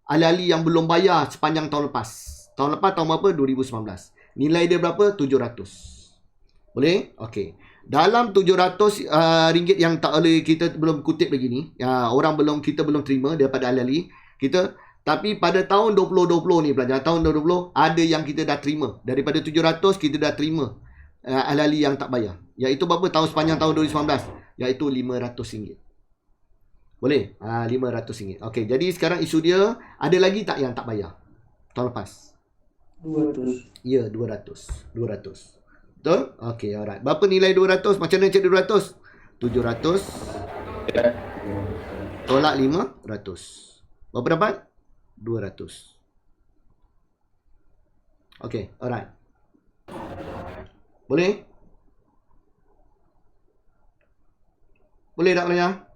Ahli-ahli yang belum bayar sepanjang tahun lepas. Tahun lepas tahun berapa? 2019. Nilai dia berapa? 700. Boleh? Okey. Dalam 700 ringgit yang tak boleh kita belum kutip lagi ni, kita belum terima daripada ahli-ahli kita. Tapi pada tahun 2020 ni pelajar, tahun 2020 ada yang kita dah terima. Daripada 700 kita dah terima ahli-ahli yang tak bayar. Iaitu berapa tahun sepanjang tahun 2019? Iaitu RM500. Boleh? RM500. Okey, jadi sekarang isu dia, ada lagi tak yang tak bayar tahun lepas? 200. Ya, 200. Betul? Okey, alright. Berapa nilai 200? Macam mana cek 200? 700 tolak 500. Berapa dapat? 200. Okey, alright. Boleh? Boleh tak pelajar?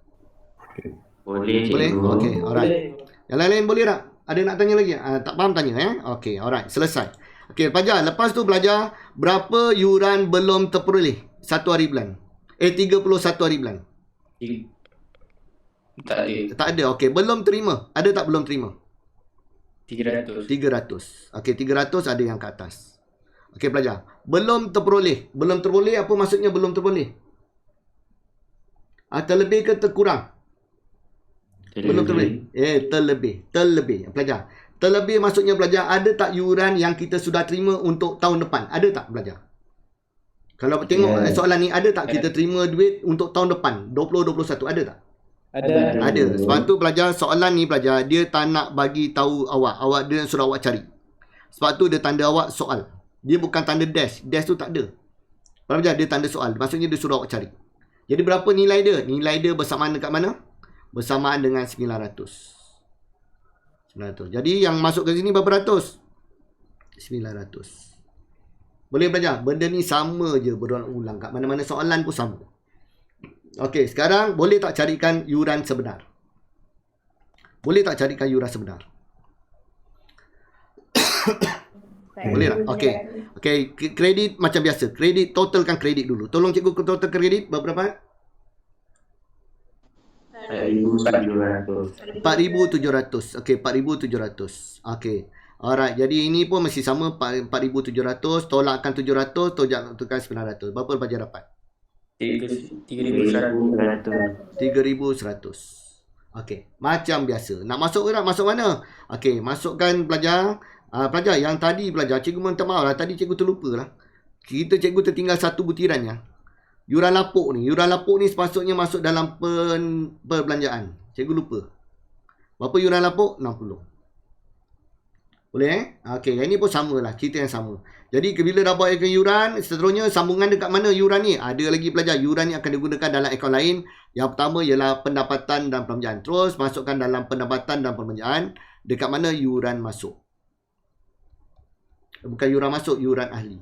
Boleh, Boleh? cikgu. Okey, alright. Yang lain-lain boleh tak? Ada nak tanya lagi? Tak faham tanya Okey, alright. Selesai. Okey, pelajar. Lepas tu belajar berapa yuran belum terperoleh 1 hari bulan. 31 hari bulan. Tak ada. Tak ada. Okey, belum terima. Ada tak belum terima? 300. 300. Okey, 300 ada yang ke atas. Okey, pelajar. Belum terperoleh. Belum terperoleh apa maksudnya belum terperoleh? Terlebih ke terkurang? Belum terlebih. Terlebih. Pelajar. Terlebih maksudnya pelajar, ada tak yuran yang kita sudah terima untuk tahun depan? Ada tak pelajar? Kalau tengok soalan ni, ada tak kita terima duit untuk tahun depan 2021? Ada tak? Ada. Sebab tu pelajar, soalan ni pelajar, dia tak nak bagi tahu awak dia suruh awak cari. Sebab tu dia tanda awak soal. Dia bukan tanda dash. Dash tu tak ada. Pelajar, dia tanda soal. Maksudnya dia suruh awak cari. Jadi berapa nilai dia? Nilai dia bersamaan dekat mana? Bersamaan dengan 900. Jadi yang masuk ke sini berapa ratus? 900. Boleh belajar? Benda ni sama je berulang-ulang. Kat mana-mana soalan pun sama. Okey, sekarang boleh tak carikan yuran sebenar? Boleh tak carikan yuran sebenar? Boleh tak? Okey. Okey, kredit macam biasa. Kredit, totalkan kredit dulu. Tolong cikgu total kredit berapa? 4,700. 4,700. Okey, 4,700. Okey. Alright, jadi ini pun masih sama 4,700 tolakkan 700 tolakkan 900. Berapa pelajar dapat? 3,100. 3,100. Okey, macam biasa. Nak masuk ke tak? Masuk mana? Okey, masukkan pelajar. Pelajar yang tadi pelajar, cikgu minta maaf lah, tadi cikgu terlupa lah. Cikgu tertinggal satu butirannya. Yuran lapuk ni sepatutnya masuk dalam perbelanjaan. Cikgu lupa. Berapa yuran lapuk? 60. Boleh Okey, yang ni pun sama lah. Cerita yang sama. Jadi bila dah buat akaun yuran, seterusnya sambungan dekat mana yuran ni? Ada lagi pelajar. Yuran ni akan digunakan dalam akaun lain. Yang pertama ialah pendapatan dan perbelanjaan. Terus masukkan dalam pendapatan dan perbelanjaan. Dekat mana yuran masuk? Bukan yuran masuk, yuran ahli.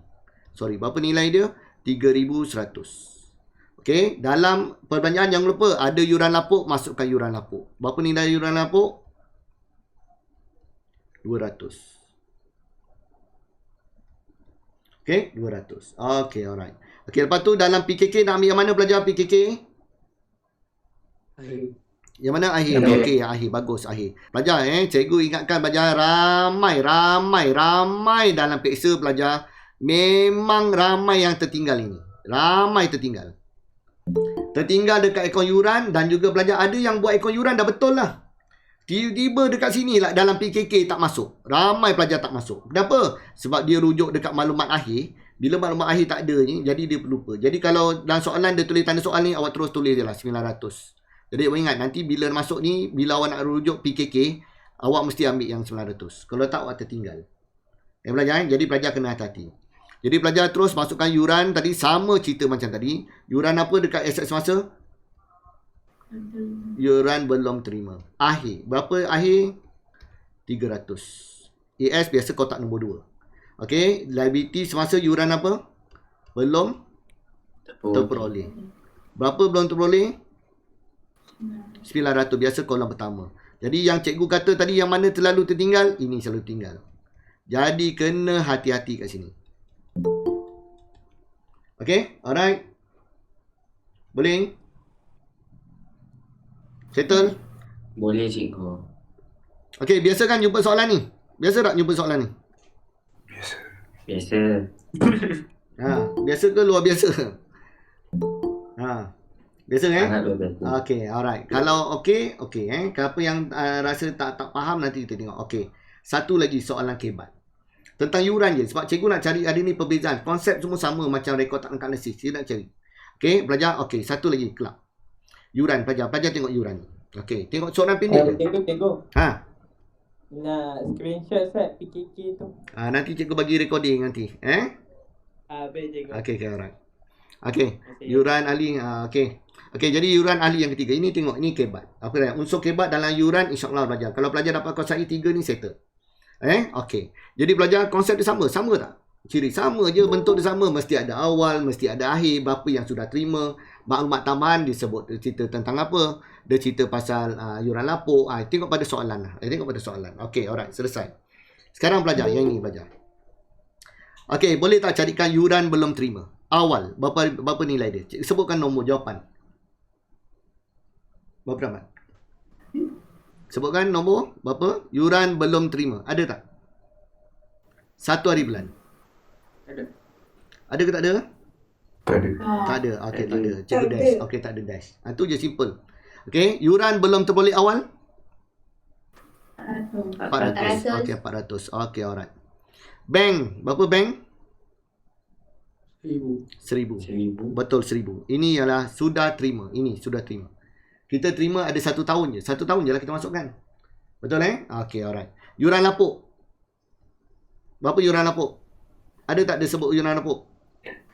Sorry, berapa nilai dia? 3,100. Okey, dalam perbelanjaan jangan lupa ada yuran lapuk, masukkan yuran lapuk. Berapa nilai yuran lapuk? 200. Okey, 200. Okey, alright. Okey, lepas tu dalam PKK nak ambil yang mana belajar PKK? Yang mana? Akhir. Okey, akhir. Bagus, akhir. Pelajar, cikgu ingatkan pelajar ramai dalam peksa pelajar. Memang ramai yang tertinggal ini. Ramai tertinggal. Tertinggal dekat akaun yuran dan juga pelajar ada yang buat akaun yuran dah betul lah. Tiba-tiba dekat sini lah dalam PKK tak masuk. Ramai pelajar tak masuk. Kenapa? Sebab dia rujuk dekat maklumat akhir. Bila maklumat akhir tak ada ni, jadi dia lupa. Jadi kalau dalam soalan dia tulis tanda soal ni, awak terus tulis je lah 900. Jadi awak ingat nanti bila masuk ni, bila awak nak rujuk PKK, awak mesti ambil yang 900. Kalau tak, awak tertinggal. Pelajar, jadi pelajar kena hati-hati. Jadi pelajar terus masukkan yuran tadi, sama cerita macam tadi. Yuran apa dekat aset semasa? Yuran belum terima. Akhir. Berapa akhir? 300. AS biasa kotak nombor 2. Okey, liability semasa yuran apa? Belum terperoleh. Berapa belum terperoleh? 900. Biasa kolom pertama. Jadi yang cikgu kata tadi yang mana terlalu tertinggal, ini selalu tinggal. Jadi kena hati-hati kat sini. Okay, alright. Boleh? Settle? Boleh cikgu. Okay, biasa kan jumpa soalan ni? Biasa tak jumpa soalan ni? Biasa. Biasa ke luar biasa? Biasa Sangat luar biasa. Okay, alright. Kalau okay. Apa yang rasa tak faham nanti kita tengok. Okay. Satu lagi soalan kebat. Tentang yuran je. Sebab cikgu nak cari hari ni perbezaan. Konsep semua sama macam rekod analysis. Dia nak cari. Okay, pelajar. Okay, satu lagi. Kelab. Yuran, pelajar. Pelajar tengok yuran. Okay, tengok soalan pendek je. Cikgu. Nak screenshot set PKK tu. Nanti cikgu bagi recording nanti. Boleh cikgu. Okay, alright. Okay, yuran ahli. Okay, jadi yuran ahli yang ketiga. Ini tengok, ini kebat. Apa dia? Unsur kebat dalam yuran, insyaAllah pelajar. Kalau pelajar dapat kuasai 3 ni, settle. Okay. Jadi pelajar konsep dia sama. Sama tak? Ciri sama je, bentuk dia sama. Mesti ada awal, mesti ada akhir. Berapa yang sudah terima. Maklumat tambahan disebut cerita tentang apa. Dia cerita pasal yuran lapuk. Tengok pada soalan lah. Tengok pada soalan. Okay, alright. Selesai. Sekarang pelajar. Yang ini pelajar. Okay, boleh tak carikan yuran belum terima? Awal. Berapa nilai dia? Sebutkan nombor jawapan. Berapa Rahmat? Sebutkan nombor berapa? Yuran belum terima. Ada tak? 1 hari bulan. Ada. Ada ke tak ada? Tak ada. Tak ada. Okey, tak ada. Cikgu dash. Okey, tak ada dash. Itu je simple. Okey, yuran belum terboleh awal? 400. Okey, 400. Okey, alright. Bank. Berapa bank? 1000. 1000. Betul, 1000. Ini ialah sudah terima. Ini sudah terima. Kita terima ada 1 tahun je. 1 tahun je lah kita masukkan. Betul Okey, alright. Yuran lapuk. Berapa yuran lapuk? Ada tak dia sebut yuran lapuk?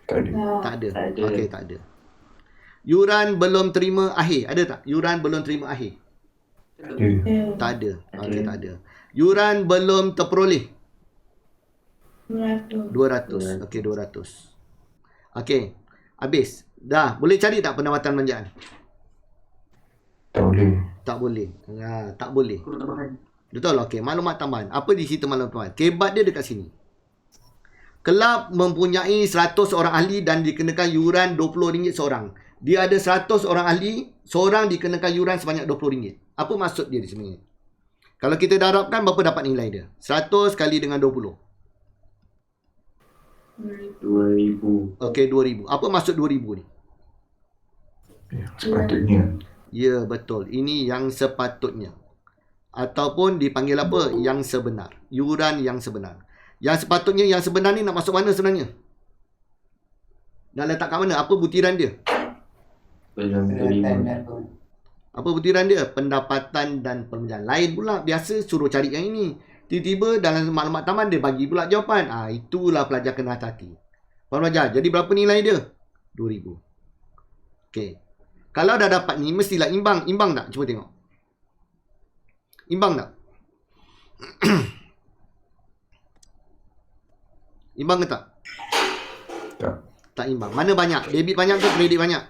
Tak ada. Tak ada. Tak ada. Okey, tak ada. Yuran belum terima akhir. Ada tak? Yuran belum terima akhir. Ada. Tak ada. Okey, tak ada. Yuran belum terperoleh. 200. Okey, 200. Okey. Habis. Dah. Boleh cari tak pendapatan belanjaan? Tak boleh. Tak boleh. Tak boleh. Betul. Okey. Maklumat tambahan. Apa di situ maklumat tambahan? Kebat dia dekat sini. Kelab mempunyai 100 orang ahli dan dikenakan yuran RM20 seorang. Dia ada 100 orang ahli, seorang dikenakan yuran sebanyak RM20. Apa maksud dia di sini? Kalau kita darabkan, berapa dapat nilai dia? 100 kali dengan 20. 2000. Okey, 2000. Apa maksud 2000 ni? Ya, sepatutnya. Ya, betul. Ini yang sepatutnya. Ataupun dipanggil apa? Yang sebenar. Yuran yang sebenar. Yang sepatutnya, yang sebenar ni nak masuk mana sebenarnya? Nak letak kat mana? Apa butiran dia? Belum 2000. Apa butiran dia? Pendapatan dan perbelanjaan. Lain pula. Biasa suruh cari yang ini. Tiba-tiba dalam maklumat taman dia bagi pula jawapan. Itulah pelajar kena hati-hati. Faham pelajar? Jadi berapa nilai dia? 2000. Okey. Kalau dah dapat ni, mestilah imbang. Imbang tak? Cuba tengok. Imbang tak? Imbang ke tak? Tak. Tak imbang. Mana banyak? Debit banyak ke kredit banyak?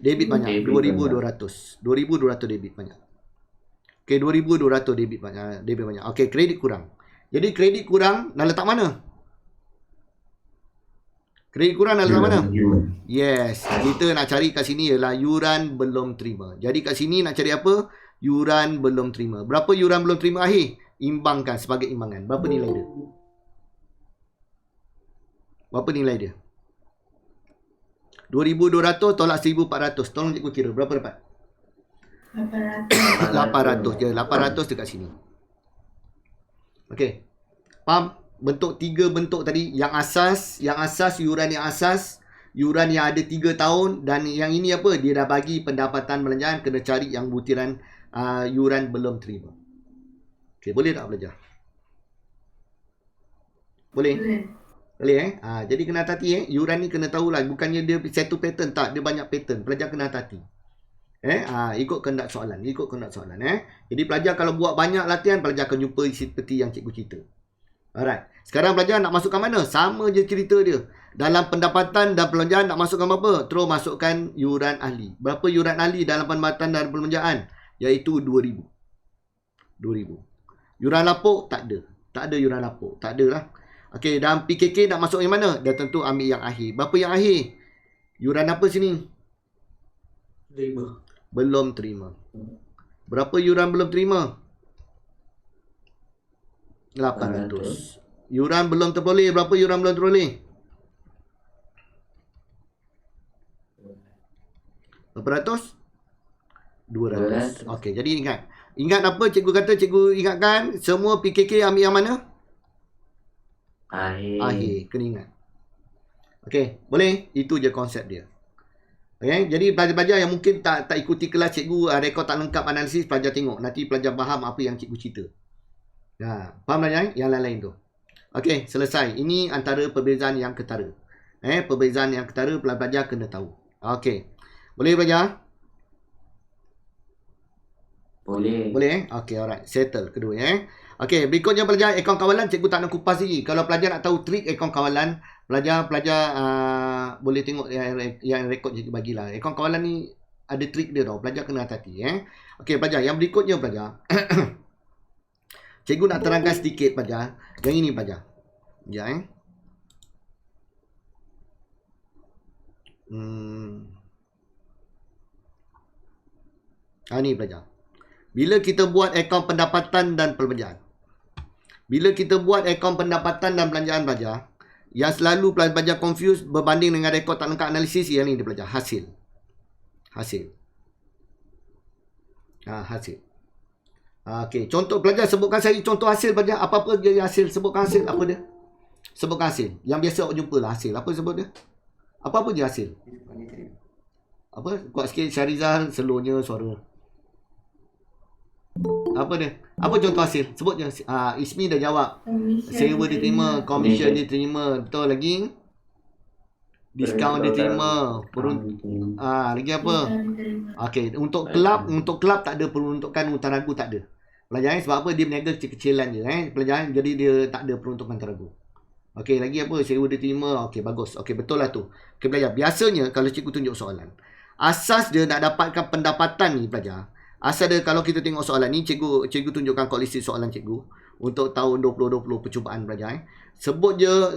Debit banyak. 2200. 2200 debit banyak. Okey, 2200 debit banyak. Debit banyak. Okey, kredit kurang. Jadi kredit kurang nak letak mana? Kredit kurang nak letak mana? Yuran. Yes. Kita nak cari kat sini ialah yuran belum terima. Jadi kat sini nak cari apa? Yuran belum terima. Berapa yuran belum terima akhir? Imbangkan sebagai imbangan. Berapa nilai dia? Berapa nilai dia? 2200 tolak 1400. Tolong cikgu kira. Berapa dapat? 800 je. 800 dekat sini. Okey. Faham? Bentuk 3 bentuk tadi. Yang asas, yuran yang asas. Yuran yang ada 3 tahun. Dan yang ini apa? Dia dah bagi pendapatan belanjaan. Kena cari yang butiran yuran belum terima. Okey, boleh tak pelajar? Boleh? Boleh jadi kena hati yuran ni kena tahu lah, bukannya dia satu pattern, tak, dia banyak pattern. Pelajar kena hati. Ikut kehendak soalan, Jadi pelajar kalau buat banyak latihan, pelajar akan jumpa seperti yang cikgu cerita. Alright. Sekarang pelajar nak masukkan mana? Sama je cerita dia. Dalam pendapatan dan perbelanjaan nak masukkan berapa? Terus masukkan yuran ahli. Berapa yuran ahli dalam pendapatan dan perbelanjaan? Iaitu 2,000. 2,000. Yuran lapuk tak ada. Tak ada yuran lapuk. Tak ada lah. Okey, dalam PKK nak masuk yang mana? Dah tentu ambil yang akhir. Berapa yang akhir? Yuran apa sini? 5. Belum terima. Berapa yuran belum terima? 800. Yuran belum terperoleh. Berapa yuran belum terperoleh? Berapa ratus? 200. Okey, jadi ingat. Ingat apa cikgu kata? Cikgu ingatkan semua PKK ambil yang mana? Akhir. Kena ingat. Okey, boleh? Itu je konsep dia. Okay? Jadi pelajar-pelajar yang mungkin tak ikuti kelas cikgu, rekod tak lengkap analisis, pelajar tengok. Nanti pelajar faham apa yang cikgu cerita. Faham pelajar? Yang lain-lain tu. Okey, selesai. Ini antara perbezaan yang ketara. Perbezaan yang ketara pelajar kena tahu. Okey. Boleh pelajar? Boleh. Okey, alright. Settle kedua Okey, berikutnya pelajar akaun kawalan, cikgu tak nak kupas lagi. Kalau pelajar nak tahu trik akaun kawalan, pelajar boleh tengok yang rekod cikgu bagilah. Akaun kawalan ni ada trik dia tau. Pelajar kena hati-hati Okey, pelajar, yang berikutnya pelajar. Cikgu nak terangkan sedikit pelajar. Yang ini pelajar. Ya Ni pelajar. Bila kita buat akaun pendapatan dan perbelanjaan. Bila kita buat akaun pendapatan dan belanjaan pelajar, yang selalu pelajar confuse berbanding dengan rekod tak lengkap analisis, yang ni dia pelajar. Hasil. Hasil. Okey, contoh pelajar, sebutkan saya contoh hasil pelajar. Apa-apa dia hasil, sebutkan hasil. Apa dia? Sebutkan hasil. Yang biasa awak jumpa lah hasil. Apa sebut dia? Apa-apa je hasil. Apa? Kuat sikit Syarizal, slownya suara. Apa dia? Apa contoh hasil? Sebut je. Ismi dah jawab. Sewa diterima, commission diterima. Betul lagi? Diskaun diterima. Lagi apa? Okey, untuk kelab tak ada peruntukan hutang ragu, tak ada. Pelajaran sebab apa? Dia berniaga kecil-kecilan je pelajaran, jadi dia tak ada peruntukan teragu. Okey, lagi apa? Sewa diterima. Okey, bagus. Okey, betul lah tu. Okey, pelajar. Biasanya kalau cikgu tunjuk soalan, asas dia nak dapatkan pendapatan ni pelajar. Asal dia, kalau kita tengok soalan ni, cikgu tunjukkan koleksi soalan cikgu untuk tahun 2020 percubaan pelajar. Sebut je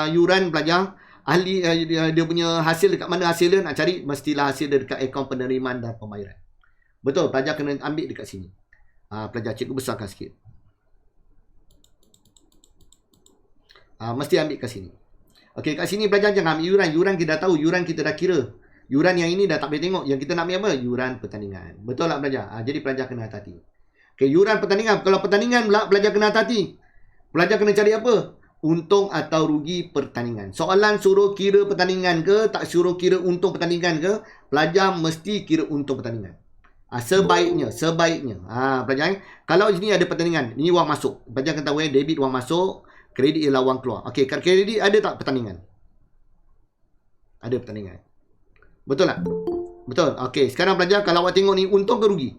yuran pelajar, ahli dia punya hasil dekat mana hasil dia, nak cari mestilah hasil dia dekat akaun penerimaan dan pembayaran. Betul, pelajar kena ambil dekat sini. Pelajar, cikgu besarkan sikit. Mesti ambil kat sini. Okey, kat sini pelajar jangan ambil yuran. Yuran kita dah tahu, yuran kita dah kira. Yuran yang ini dah tak boleh tengok. Yang kita nak ambil apa? Yuran pertandingan. Betul tak pelajar? Jadi pelajar kena hati-hati. Okey, yuran pertandingan. Kalau pertandingan pula, pelajar kena hati-hati. Pelajar kena cari apa? Untung atau rugi pertandingan. Soalan suruh kira pertandingan ke, tak suruh kira untung pertandingan ke, pelajar mesti kira untung pertandingan. Sebaiknya. Pelajar, kalau sini ada pertandingan, ni wang masuk. Pelajar kena tahu debit wang masuk, kredit ialah wang keluar. Okey, kredit ada tak pertandingan? Ada pertandingan. Betul tak? Betul. Okey, sekarang pelajar, kalau awak tengok ni, untung ke rugi?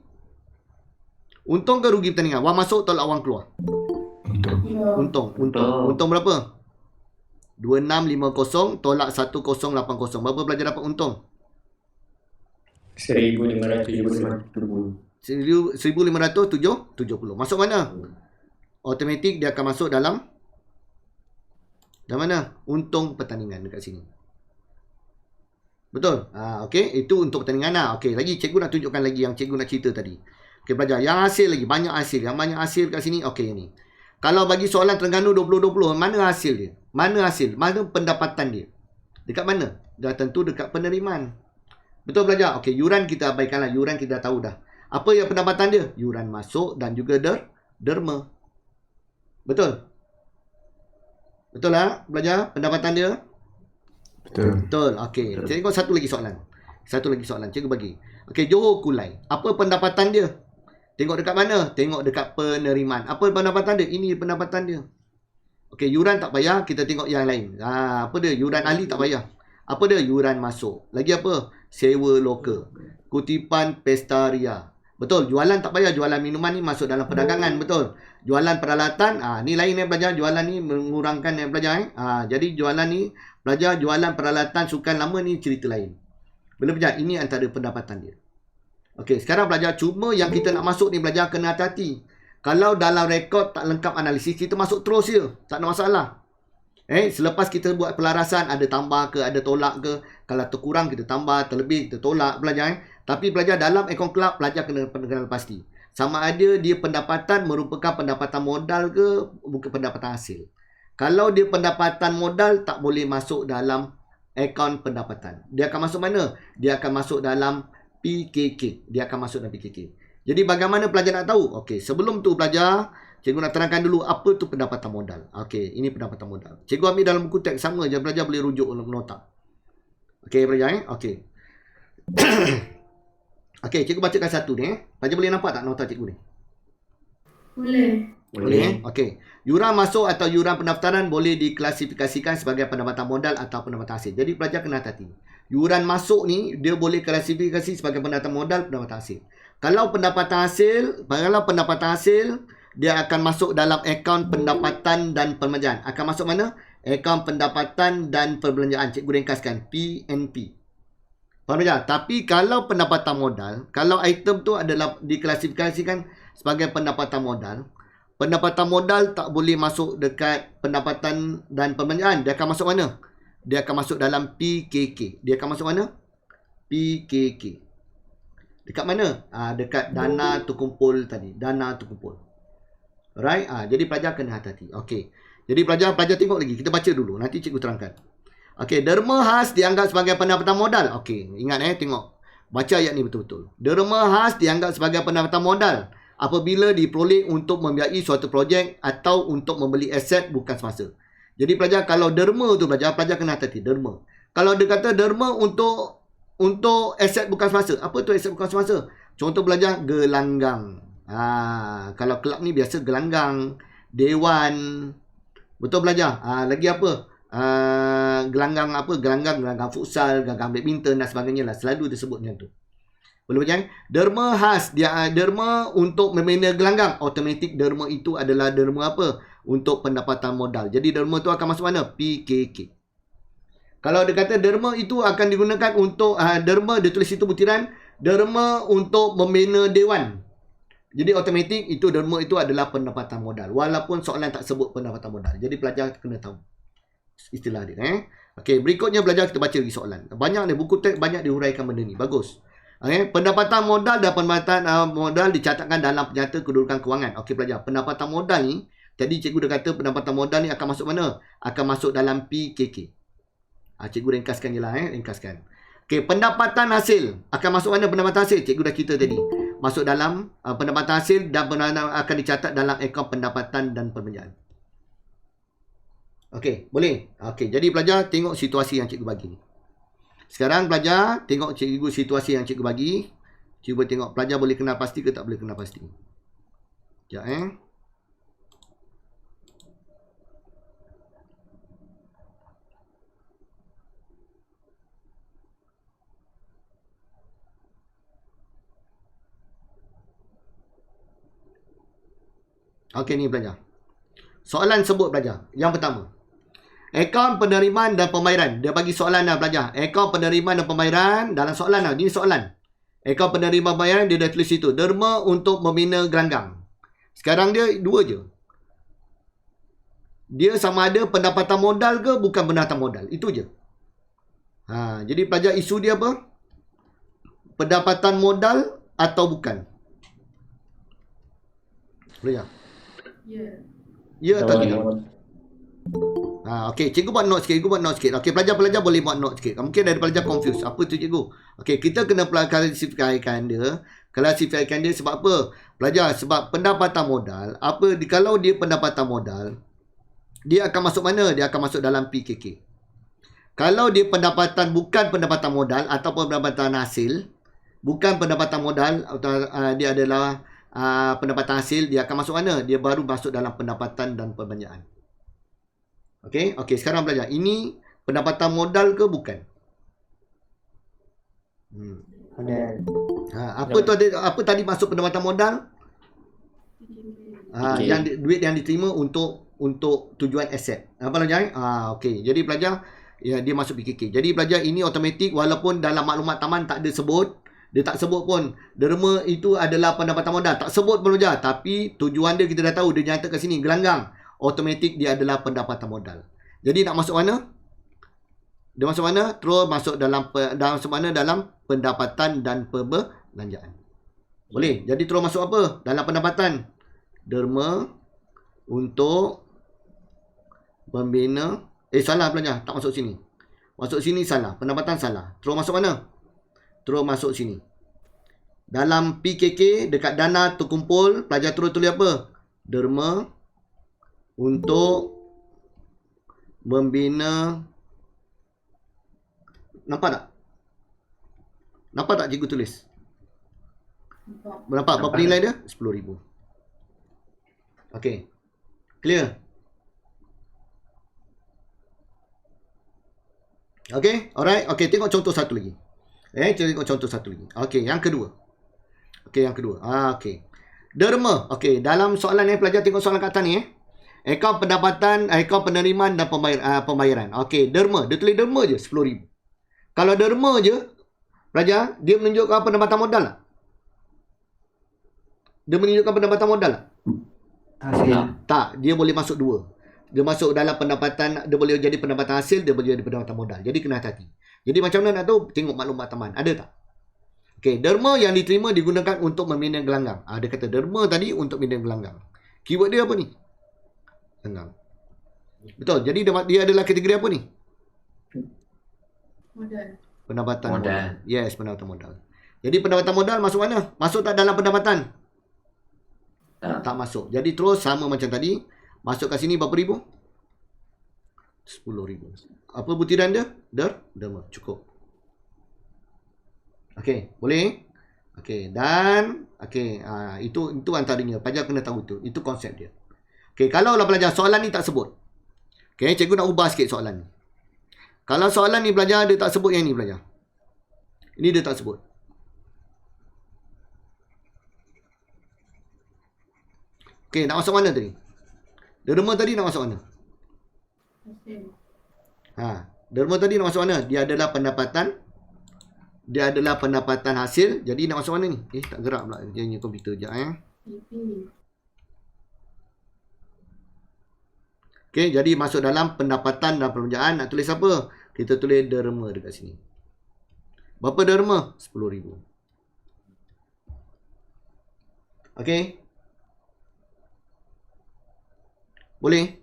Untung ke rugi pertandingan? Wang masuk tolak wang keluar? Untung. Untung berapa? 2650 tolak 1080. Berapa pelajar dapat untung? 1570. 1570. Masuk mana? Automatik dia akan masuk dalam mana? Untung pertandingan dekat sini. Betul? Okey, itu untuk pertandingan lah. Okey, lagi cikgu nak tunjukkan lagi yang cikgu nak cerita tadi. Okey pelajar, yang hasil lagi, banyak hasil. Yang banyak hasil kat sini, okey ni. Kalau bagi soalan Terengganu 2020, mana hasil dia? Mana hasil? Mana pendapatan dia? Dekat mana? Dah tentu dekat penerimaan. Betul pelajar? Okey, yuran kita abaikanlah. Yuran kita dah tahu dah. Apa yang pendapatan dia? Yuran masuk dan juga derma. Betul? Betul lah pelajar? Pendapatan dia? Betul. Betul. Okey. Saya tengok satu lagi soalan. Satu lagi soalan cikgu bagi. Okey, Johor Kulai. Apa pendapatan dia? Tengok dekat mana? Tengok dekat penerimaan. Apa pendapatan dia? Ini pendapatan dia. Okey, yuran tak payah, kita tengok yang lain. Apa dia? Yuran ahli tak payah. Apa dia? Yuran masuk. Lagi apa? Sewa lokal. Kutipan pesta ria. Betul, jualan tak payah. Jualan minuman ni masuk dalam perdagangan, betul. Jualan peralatan, ni lain belajar. Jualan ni mengurangkan belajar. Jadi jualan ni, belajar jualan peralatan sukan lama ni cerita lain. Boleh belajar, ini antara pendapatan dia. Okey, sekarang belajar. Cuma yang kita nak masuk ni belajar kena hati-hati. Kalau dalam rekod tak lengkap analisis, kita masuk terus je. Tak ada masalah. Selepas kita buat pelarasan, ada tambah ke, ada tolak ke. Kalau terkurang, kita tambah. Terlebih, kita tolak. Belajar. Tapi belajar dalam Account Club, belajar kena kenal pasti. Sama ada dia pendapatan merupakan pendapatan modal ke, bukan pendapatan hasil. Kalau dia pendapatan modal, tak boleh masuk dalam akaun pendapatan. Dia akan masuk mana? Dia akan masuk dalam PKK. Dia akan masuk dalam PKK. Jadi bagaimana pelajar nak tahu? Okey, sebelum tu pelajar, cikgu nak terangkan dulu apa tu pendapatan modal. Okey, ini pendapatan modal. Cikgu ambil dalam buku teks sama je, pelajar boleh rujuk dalam nota. Okey, pelajar Okey. Okey, cikgu bacakan satu ni Pelajar boleh nampak tak nota cikgu ni? Boleh. Okey. Yuran masuk atau yuran pendaftaran boleh diklasifikasikan sebagai pendapatan modal atau pendapatan hasil. Jadi pelajar kena hati-hati. Yuran masuk ni dia boleh klasifikasi sebagai pendapatan modal, pendapatan hasil. Kalau pendapatan hasil, dia akan masuk dalam akaun pendapatan dan perbelanjaan. Akan masuk mana? Akaun pendapatan dan perbelanjaan. Cikgu ringkaskan PNP. Faham tak? Tapi kalau pendapatan modal, kalau item tu adalah diklasifikasikan sebagai pendapatan modal tak boleh masuk dekat pendapatan dan perbelanjaan. Dia akan masuk mana? Dia akan masuk dalam PKK. Dia akan masuk mana? PKK. Dekat mana? Dekat dana terkumpul tadi. Dana terkumpul. Alright? Jadi pelajar kena hati-hati. Okey. Jadi pelajar tengok lagi. Kita baca dulu. Nanti cikgu terangkan. Okey. Derma khas dianggap sebagai pendapatan modal. Okey. Ingat tengok. Baca ayat ni betul-betul. Derma khas dianggap sebagai pendapatan modal apabila diperoleh untuk membiayai suatu projek atau untuk membeli aset bukan semasa. Jadi pelajar kalau derma tu pelajar kena hati-hati. Derma. Kalau dia kata derma untuk aset bukan semasa. Apa tu aset bukan semasa? Contoh belajar gelanggang. Kalau kelab ni biasa gelanggang, dewan. Betul belajar? Lagi apa? Gelanggang apa? Gelanggang futsal, gelanggang badminton dan sebagainya lah. Selalu disebut macam tu. Boleh belajar? Derma khas. Derma untuk membina gelanggang. Automatik derma itu adalah derma apa? Untuk pendapatan modal. Jadi derma tu akan masuk mana? PKK. Kalau dia kata derma itu akan digunakan untuk derma, dia tulis itu butiran derma untuk membina dewan. Jadi automatik itu derma itu adalah pendapatan modal. Walaupun soalan tak sebut pendapatan modal. Jadi pelajar kena tahu istilah dia. Okey, berikutnya belajar kita baca lagi soalan. Banyak ni buku teks banyak dihuraikan benda ni. Bagus. Pendapatan modal dan pendapatan modal dicatatkan dalam penyata kedudukan kewangan. Okey pelajar, pendapatan modal ni tadi cikgu dah kata pendapatan modal ni akan masuk mana? Akan masuk dalam PKK. Cikgu ringkaskan je lah. Ringkaskan. Okey, pendapatan hasil. Akan masuk mana pendapatan hasil? Cikgu dah cerita tadi. Masuk dalam pendapatan hasil dan akan dicatat dalam akaun pendapatan dan perbelanjaan. Okey, boleh? Okey, jadi pelajar tengok situasi yang cikgu bagi ni. Sekarang pelajar tengok cikgu situasi yang cikgu bagi. Cuba tengok pelajar boleh kenal pasti ke tak boleh kenal pasti. Sekejap Okey ni belajar. Soalan sebut belajar. Yang pertama. Akaun penerimaan dan pembayaran. Dia bagi soalan dah belajar. Akaun penerimaan dan pembayaran dalam soalan dah. Ini soalan. Akaun penerimaan pembayaran dia dah tulis situ. Derma untuk membina gelanggang. Sekarang dia dua je. Dia sama ada pendapatan modal ke bukan pendapatan modal. Itu je. Jadi pelajar isu dia apa? Pendapatan modal atau bukan? Boleh tak? Ya atau tidak? Okey, cikgu buat note sikit. Okey, pelajar boleh buat note sikit. Mungkin ada pelajar confuse. Apa tu cikgu? Okey, kita kena klasifikasikan dia. Sebab apa? Pelajar sebab pendapatan modal, kalau dia pendapatan modal, dia akan masuk mana? Dia akan masuk dalam PKK. Kalau dia pendapatan bukan pendapatan modal ataupun pendapatan hasil, bukan pendapatan modal atau dia adalah pendapatan hasil, dia akan masuk mana? Dia baru masuk dalam pendapatan dan perbelanjaan. Okey, sekarang belajar. Ini pendapatan modal ke bukan? Modal. Apa tu apa tadi masuk pendapatan modal? Duit yang diterima untuk tujuan aset. Apa pelajar? Okey. Jadi pelajar dia masuk PKK. Jadi pelajar ini automatik walaupun dalam maklumat taman tak ada sebut, dia tak sebut pun derma itu adalah pendapatan modal. Tak sebut pun pelajar, tapi tujuan dia kita dah tahu, dia nyata kat sini gelanggang. Automatik dia adalah pendapatan modal. Jadi nak masuk mana? Dia masuk mana? Terus masuk dalam pendapatan dan perbelanjaan. Boleh. Jadi terus masuk apa? Dalam pendapatan. Derma untuk membina. Salah pelajar. Tak masuk sini. Masuk sini salah. Pendapatan salah. Terus masuk mana? Terus masuk sini. Dalam PKK, dekat dana terkumpul, pelajar terus tulis apa? Derma untuk membina. Nampak tak? Nampak tak cikgu tulis? Nampak berapa nilai dia? 10,000. Okey. Clear? Okey, alright. Okey, tengok contoh satu lagi. Tengok contoh satu lagi. Okey, yang kedua. Okey. Derma. Okey, dalam soalan ni pelajar tengok soalan kat atas ni akaun pendapatan, akaun penerimaan dan pembayaran. Okey, derma. Dia tulis derma je 10,000. Kalau derma je, pelajar, dia menunjukkan pendapatan modal tak? Dia menunjukkan pendapatan modal tak? Hasil. Tak, dia boleh masuk dua. Dia masuk dalam pendapatan, dia boleh jadi pendapatan hasil, dia boleh jadi pendapatan modal. Jadi kena hati-hati. Jadi macam mana nak tahu? Tengok maklumat taman. Ada tak? Okey, derma yang diterima digunakan untuk membina gelanggang. Dia kata derma tadi untuk membina gelanggang. Keyword dia apa ni? Gelanggang. Betul. Jadi dia adalah kategori apa ni? Modal. Pendapatan modal. Yes, pendapatan modal. Jadi pendapatan modal masuk mana? Masuk tak dalam pendapatan? Tak masuk. Jadi terus sama macam tadi. Masuk kat sini berapa ribu? 10,000. Apa butiran dia? Derma. Cukup. Okey, boleh? Okey, dan itu antaranya. Pelajar kena tahu tu. Itu konsep dia. Okey, kalau lah pelajar soalan ni tak sebut. Okey, cikgu nak ubah sikit soalan ni. Kalau soalan ni pelajar dia tak sebut yang ni pelajar. Ini dia tak sebut. Okey, nak masuk mana tadi? Derma tadi nak masuk mana? Derma tadi nak masuk mana? Dia adalah pendapatan hasil. Jadi nak masuk mana ni? Tak gerak pula dia punya komputer sekejap Okey, jadi masuk dalam pendapatan dan perbelanjaan. Nak tulis apa? Kita tulis derma dekat sini. Berapa derma? 10,000. Okey. Boleh?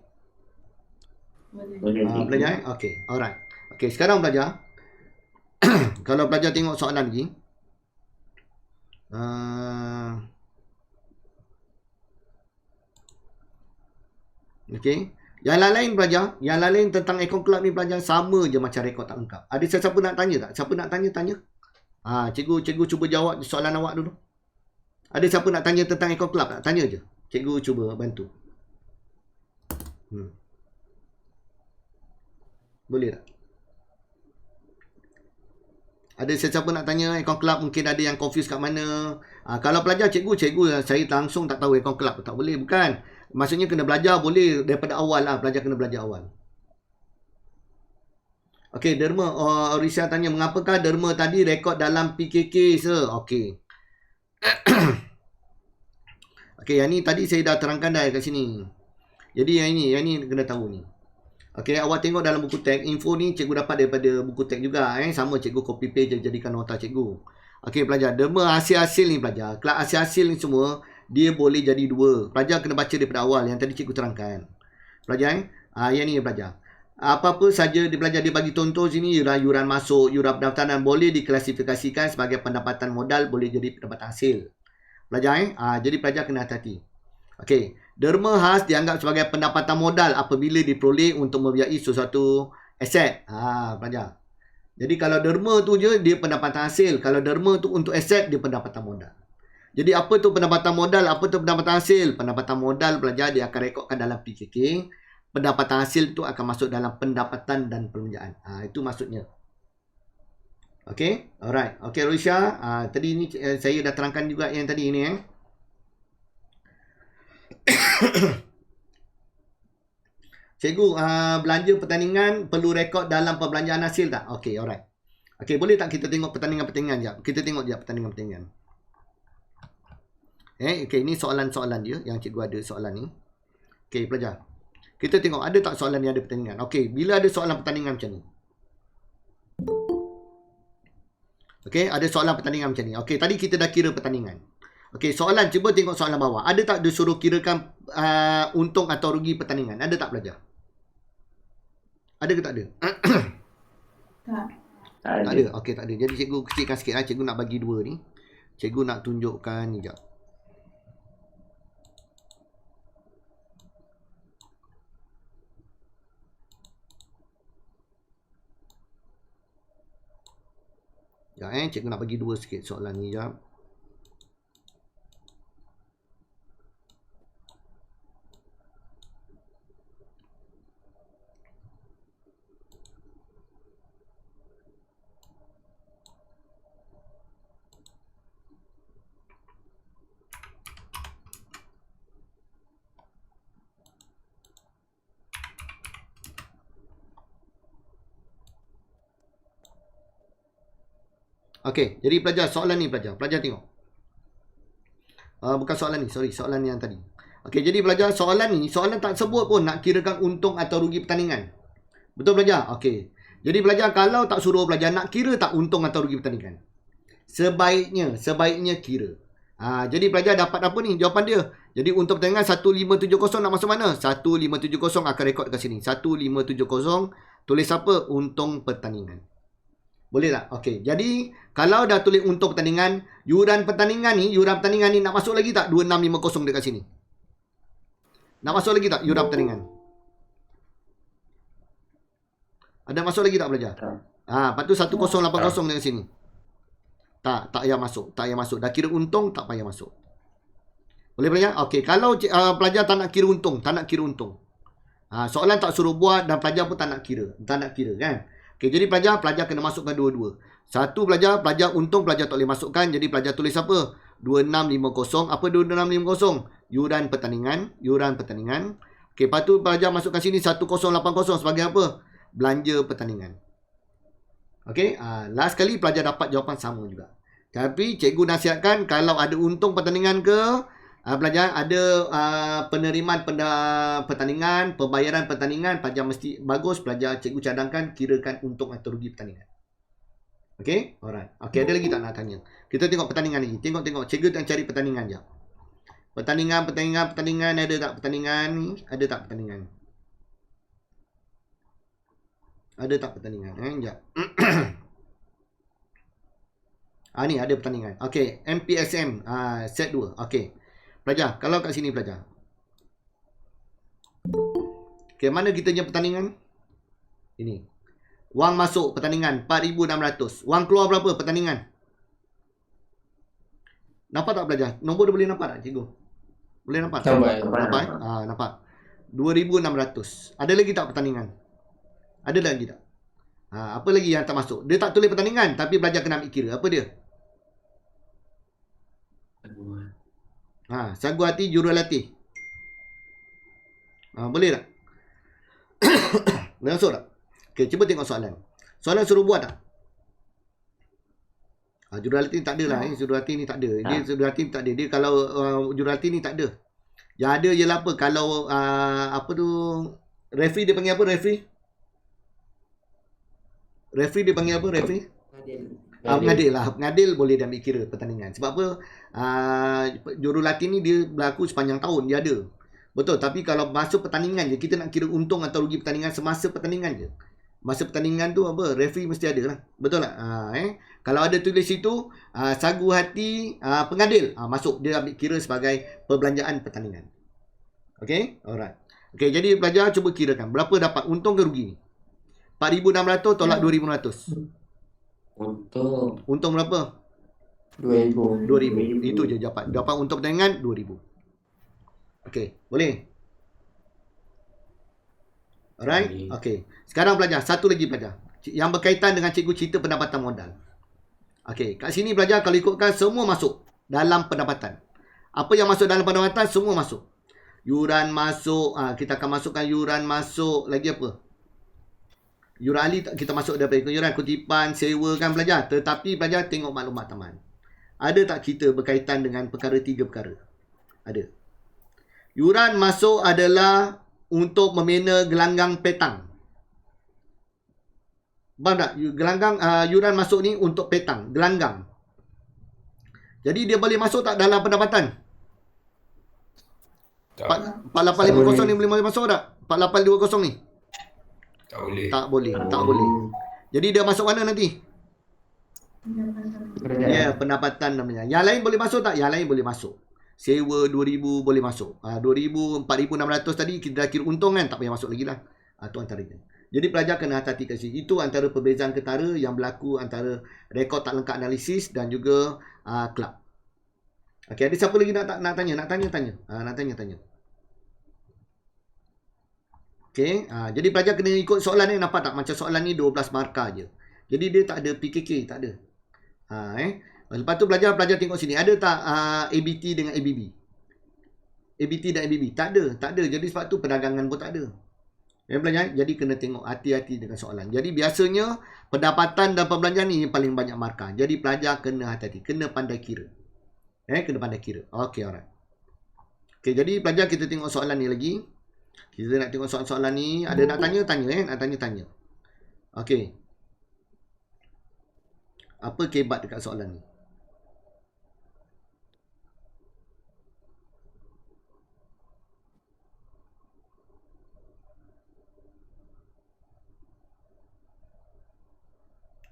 Belajar Okey, alright. Okey, sekarang belajar. Kalau belajar tengok soalan lagi. Okey. Yang lain belajar, yang lain tentang Econ Club ni belajar sama je macam rekod tak lengkap. Ada siapa nak tanya tak? Siapa nak tanya? Cikgu cuba jawab soalan awak dulu. Ada siapa nak tanya tentang Econ Club tak? Tanya je. Cikgu cuba bantu. Boleh tak? Ada sesiapa nak tanya Econ Club, mungkin ada yang confuse kat mana. Kalau pelajar cikgu saya langsung tak tahu Econ Club tak boleh, bukan. Maksudnya kena belajar boleh daripada awal lah, pelajar kena belajar awal. Okey, derma. Risha tanya, mengapakah derma tadi rekod dalam PKK sir? Okey. Okey, yang ni tadi saya dah terangkan dah kat sini. Jadi yang ni kena tahu ni. Okey, awak tengok dalam buku teks, info ni cikgu dapat daripada buku teks juga. Sama cikgu copy paste jadikan nota cikgu. Okey pelajar, derma hasil-hasil ni pelajar. Kelab hasil-hasil ni semua, dia boleh jadi dua. Pelajar kena baca daripada awal yang tadi cikgu terangkan. Pelajar yang ni pelajar. Apa-apa saja dia belajar, dia bagi contoh sini, yuran masuk, yuran pendaftaran boleh diklasifikasikan sebagai pendapatan modal, boleh jadi pendapatan hasil. Pelajar jadi pelajar kena hati-hati. Okey, derma khas dianggap sebagai pendapatan modal apabila diperoleh untuk membiayai sesuatu Aset. Pelajar. Jadi kalau derma tu je dia pendapatan hasil. Kalau derma tu untuk aset dia pendapatan modal. Jadi apa tu pendapatan modal, apa tu pendapatan hasil? Pendapatan modal pelajar dia akan rekodkan dalam PKK. Pendapatan hasil tu akan masuk dalam pendapatan dan perbelanjaan. Itu maksudnya. Okay, alright. Okay, Roisha. Tadi ni saya dah terangkan juga yang tadi ni Cikgu, belanja pertandingan perlu rekod dalam perbelanjaan hasil tak? Okay, alright. Okay, boleh tak kita tengok pertandingan-pertandingan sekejap? Kita tengok sekejap pertandingan-pertandingan. Okay, ni soalan-soalan dia yang cikgu ada soalan ni. Okay, pelajar. Kita tengok ada tak soalan yang ada pertandingan. Okay, bila ada soalan pertandingan macam ni? Okay, ada soalan pertandingan macam ni. Okay, tadi kita dah kira pertandingan. Okay, soalan, cuba tengok soalan bawah. Ada tak dia suruh kirakan untung atau rugi pertandingan? Ada tak pelajar? Ada ke tak ada? Tak ada. Okey, tak ada. Jadi cikgu kecilkan sikit lah. Cikgu nak bagi dua ni. Cikgu nak tunjukkan ni jap. Ya, cikgu nak bagi dua sikit soalan ni jap. Okey, jadi pelajar soalan ni pelajar. Pelajar tengok. Bukan soalan ni, sorry, soalan yang tadi. Okey, jadi pelajar soalan ni, soalan tak sebut pun nak kirakan untung atau rugi pertandingan. Betul pelajar? Okey. Jadi pelajar kalau tak suruh pelajar nak kira tak untung atau rugi pertandingan. Sebaiknya kira. Jadi pelajar dapat apa ni? Jawapan dia. Jadi untuk pertandingan 1570 nak masuk mana? 1570 akan rekod kat sini. 1570 tulis apa? Untung pertandingan. Boleh tak? Okey. Jadi, kalau dah tulis untung pertandingan, yuran pertandingan ni nak masuk lagi tak? 2650 dekat sini. Nak masuk lagi tak yuran pertandingan? Ada masuk lagi tak pelajar? Lepas tu 1080 dekat sini. Tak payah masuk. Tak payah masuk. Dah kira untung, tak payah masuk. Boleh pelajar? Okey. Kalau pelajar tak nak kira untung, soalan tak suruh buat dan pelajar pun tak nak kira kan? Okay, jadi pelajar kena masukkan dua-dua. Satu pelajar untung pelajar tak boleh masukkan. Jadi pelajar tulis apa? 2650. Apa 2650? Yuran pertandingan. Okay, lepas tu pelajar masukkan sini 1080 sebagai apa? Belanja pertandingan. Okay, last kali pelajar dapat jawapan sama juga. Tapi cikgu nasihatkan kalau ada untung pertandingan ke, pelajar ada penerimaan pertandingan, pembayaran pertandingan, pelajar mesti bagus pelajar cikgu cadangkan kirakan untung atau rugi pertandingan. Okey, alright. Okey, ada lagi tak nak tanya? Kita tengok pertandingan lagi. Tengok cikgu nak cari pertandingan jap. Pertandingan ada tak pertandingan ni? Ada tak pertandingan? Ada tak pertandingan? Jap. Ni ada pertandingan. Okey, MPSM set 2. Okey. Pelajar, kalau kat sini pelajar. Okay, mana kita punya pertandingan? Ini. Wang masuk pertandingan 4,600. Wang keluar berapa pertandingan? Nampak tak pelajar? Nombor dia boleh nampak tak cikgu? Boleh nampak? Nampak. Nampak. 2,600. Ada lagi tak pertandingan? Ada lagi tak? Apa lagi yang tak masuk? Dia tak tulis pertandingan tapi pelajar kena ambil kira. Apa dia? Sagu hati jurulatih. Boleh tak? Boleh masuk tak? Okay, cuba tengok soalan. Soalan suruh buat tak? Jurulatih tak ada lah. Jurulatih ni tak ada. Jurulatih tak ada. Dia kalau jurulatih ni tak ada. Yang ada ialah apa? Kalau apa tu? Referee dia panggil apa? Referee dia panggil apa? Referee? Pengadil lah. Pengadil boleh dia ambil kira pertandingan. Sebab apa? Jurulatih ni dia berlaku sepanjang tahun. Dia ada. Betul. Tapi kalau masuk pertandingan je, kita nak kira untung atau rugi pertandingan semasa pertandingan je. Masa pertandingan tu apa? Referee mesti ada lah. Betul tak? Kalau ada tulis situ, sagu hati pengadil. Masuk. Dia ambil kira sebagai perbelanjaan pertandingan. Okay? Alright. Okay, jadi pelajar cuba kirakan. Berapa dapat untung ke rugi ni? 4,600 tolak 2,500. Untung berapa? 2,000. 2,000. Itu je dapat. Dapat untuk pertandingan 2,000. Okey, boleh? Alright? Okey. Sekarang pelajar, satu lagi pelajar. Yang berkaitan dengan cikgu cerita pendapatan modal. Okey, kat sini pelajar kalau ikutkan semua masuk dalam pendapatan. Apa yang masuk dalam pendapatan semua masuk. Yuran masuk, kita akan masukkan yuran masuk, lagi apa? Yuran ahli kita masuk daripada yuran kutipan, sewa kan pelajar. Tetapi pelajar tengok maklumat taman. Ada tak cerita berkaitan dengan perkara 3 perkara? Ada. Yuran masuk adalah untuk membina gelanggang petang. Faham tak? Gelanggang, yuran masuk ni untuk petang, gelanggang. Jadi dia boleh masuk tak dalam pendapatan? Tak. 4850 ni boleh masuk tak? 4820 ni? Tak boleh. Tak boleh, tak boleh. Jadi dia masuk mana nanti? Ya, pendapatan namanya. Yang lain boleh masuk tak? Yang lain boleh masuk. Sewa 2,000 boleh masuk. 2,000, 4,600 tadi kita dah kira untung kan? Tak payah masuk lagi lah. Itu antaranya. Jadi pelajar kena hati-hati kat sini. Itu antara perbezaan ketara yang berlaku antara rekod tak lengkap analisis dan juga kelab. Okey, ada siapa lagi nak tanya? Nak tanya. Okey, jadi pelajar kena ikut soalan ni, nampak tak? Macam soalan ni 12 markah je. Jadi dia tak ada PKK, tak ada. Lepas tu pelajar tengok sini. Ada tak ABT dengan ABB? ABT dan ABB? Tak ada. Jadi sebab tu perdagangan pun tak ada. Pelajar, jadi kena tengok hati-hati dengan soalan. Jadi biasanya pendapatan dan perbelanjaan ni yang paling banyak markah. Jadi pelajar kena hati-hati, kena pandai kira. Kena pandai kira. Okey, alright. Okey, jadi pelajar kita tengok soalan ni lagi. Kita nak tengok soalan ni. Ada nak tanya? Nak tanya. Okey. Apa kebat dekat soalan ni?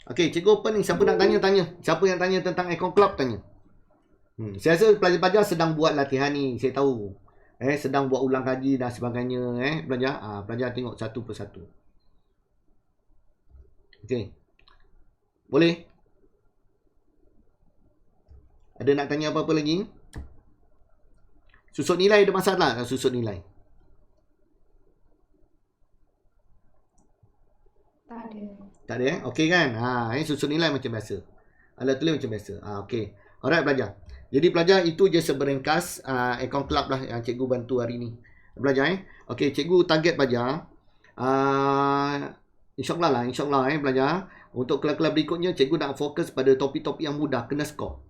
Okey, cikgu open ni. Siapa nak tanya? Siapa yang tanya tentang Econ Club, tanya. Saya rasa pelajar-pelajar sedang buat latihan ni. Saya tahu. Sedang buat ulang kaji dan sebagainya. Pelajar. Pelajar tengok satu persatu. Okey. Boleh? Ada nak tanya apa-apa lagi? Susut nilai ada masalah tak? Susut nilai? Tak ada Okey kan? Susun nilai macam biasa. Alat tulis macam biasa. Okey. Alright pelajar. Jadi pelajar itu je seberingkas Econ Club lah yang cikgu bantu hari ni. Pelajar Okey, cikgu target pelajar. InsyaAllah pelajar. Untuk kelab-kelab berikutnya cikgu nak fokus pada topik-topik yang mudah kena skor.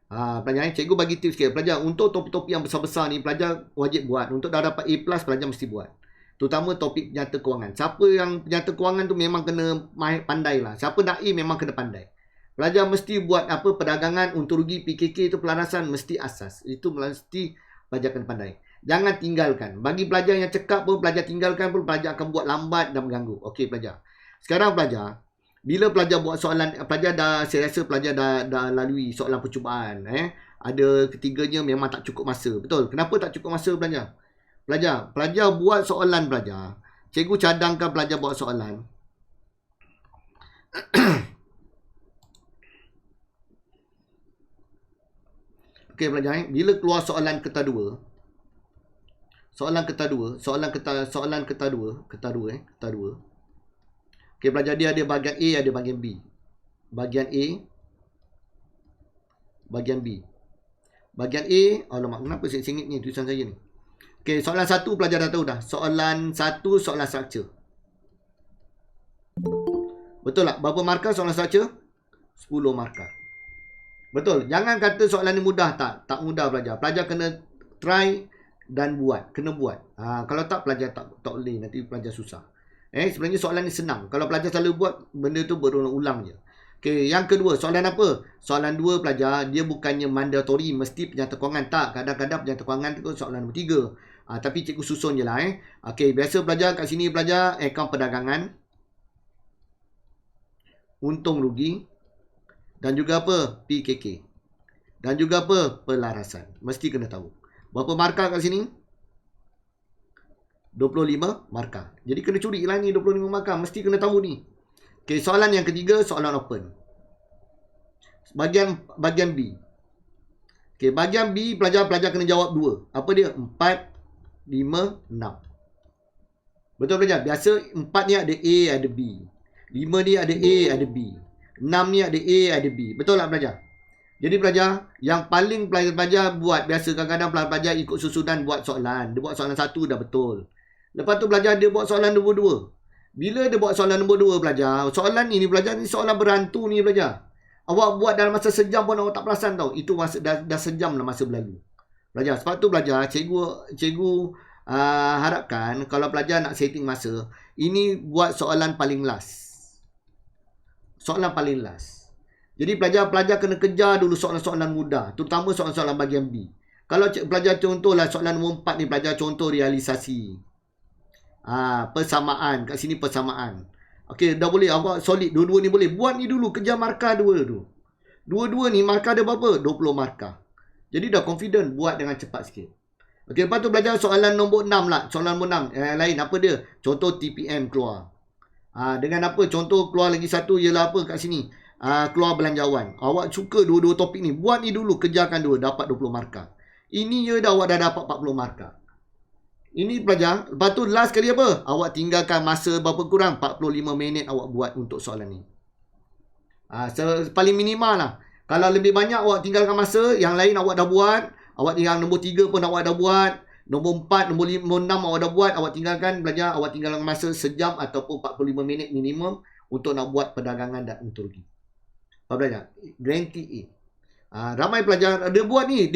Pelajar cikgu bagi tips sikit. Pelajar untuk topik-topik yang besar-besar ni pelajar wajib buat. Untuk dah dapat A+ pelajar mesti buat. Terutama topik penyata kewangan. Siapa yang penyata kewangan tu memang kena pandai lah. Siapa nak A memang kena pandai. Pelajar mesti buat apa perdagangan, untung rugi, PKK itu pelarasan mesti asas. Itu mesti pelajar kena pandai. Jangan tinggalkan. Bagi pelajar yang cekap pun pelajar tinggalkan pun pelajar akan buat lambat dan mengganggu. Okey pelajar. Sekarang pelajar, bila pelajar buat soalan, pelajar dah, saya rasa pelajar dah lalui soalan percubaan. Ada ketiganya memang tak cukup masa. Betul? Kenapa tak cukup masa pelajar? Pelajar buat soalan pelajar. Cikgu cadangkan pelajar buat soalan. Okey pelajar, bila keluar soalan keta 2. Keta 2. Okey pelajar, dia ada bahagian A, ada bahagian B. Bahagian A, bahagian B. Bahagian A, alamak kenapa saya singit ni tulisan saya ni. Okey, soalan 1 pelajar dah tahu dah. Soalan 1 soalan struktur. Betul tak? Berapa markah soalan struktur? 10 markah. Betul. Jangan kata soalan ni mudah. Tak mudah pelajar. Pelajar kena try dan buat. Kena buat. Kalau tak pelajar tak boleh. Nanti pelajar susah. Sebenarnya soalan ni senang. Kalau pelajar selalu buat, benda tu berulang-ulang je. Okey, yang kedua, soalan apa? Soalan 2 pelajar, dia bukannya mandatory mesti penyata kewangan. Tak, kadang-kadang penyata kewangan tu soalan nombor 3. Tapi cikgu susun je lah. Okey, biasa pelajar kat sini pelajar akaun perdagangan, untung rugi, dan juga apa? PKK. Dan juga apa? Pelarasan. Mesti kena tahu. Berapa markah kat sini? 25 markah. Jadi kena curi lah ni 25 markah. Mesti kena tahu ni. Okey, soalan yang ketiga, soalan open. Bahagian B. Okey, bahagian B pelajar kena jawab 2. Apa dia? 4, 5, 6. Betul pelajar? Biasa 4 ni ada A, ada B. 5 ni ada A, ada B. 6 ni ada A, ada B. Betul tak pelajar? Jadi pelajar, yang paling pelajar buat, biasa kadang-kadang pelajar ikut susunan buat soalan. Dia buat soalan 1 dah betul. Lepas tu pelajar dia buat soalan nombor 2. Bila dia buat soalan nombor 2 pelajar, soalan ni pelajar ni soalan berantu ni pelajar. Awak buat dalam masa sejam pun awak tak perasan tau. Itu masa dah sejam lah masa berlalu. Pelajar, sebab tu pelajar, cikgu harapkan kalau pelajar nak setting masa, ini buat soalan paling last. Soalan paling last. Jadi pelajar kena kejar dulu soalan-soalan mudah, terutama soalan-soalan bahagian B. Kalau pelajar contohlah soalan nombor 4 ni, pelajar contoh realisasi. Persamaan, kat sini persamaan. Okey, dah boleh awak solid dua-dua ni boleh. Buat ni dulu, kejar markah dua tu. Dua-dua ni markah dia berapa? 20 markah. Jadi dah confident buat dengan cepat sikit. Okey, lepas tu belajar soalan nombor 6 lah. Soalan nombor 6. Lain apa dia? Contoh TPM keluar. Dengan apa? Contoh keluar lagi satu ialah apa kat sini? Keluar belanjawan. Awak suka dua-dua topik ni. Buat ni dulu, kejarkan dua. Dapat 20 markah. Ini je dah awak dah dapat 40 markah. Ini pelajar. Lepas tu last kali apa? Awak tinggalkan masa berapa kurang? 45 minit awak buat untuk soalan ni. Paling minimal lah. Kalau lebih banyak awak tinggalkan masa, yang lain awak dah buat. Awak tinggal nombor 3 pun awak dah buat. Nombor 4, nombor 5, nombor 6 awak dah buat. Awak tinggalkan belajar, awak tinggalkan masa sejam ataupun 45 minit minimum untuk nak buat perdagangan dan ontologi. Apa belajar? Guarantee A. Ramai pelajar dia buat ni.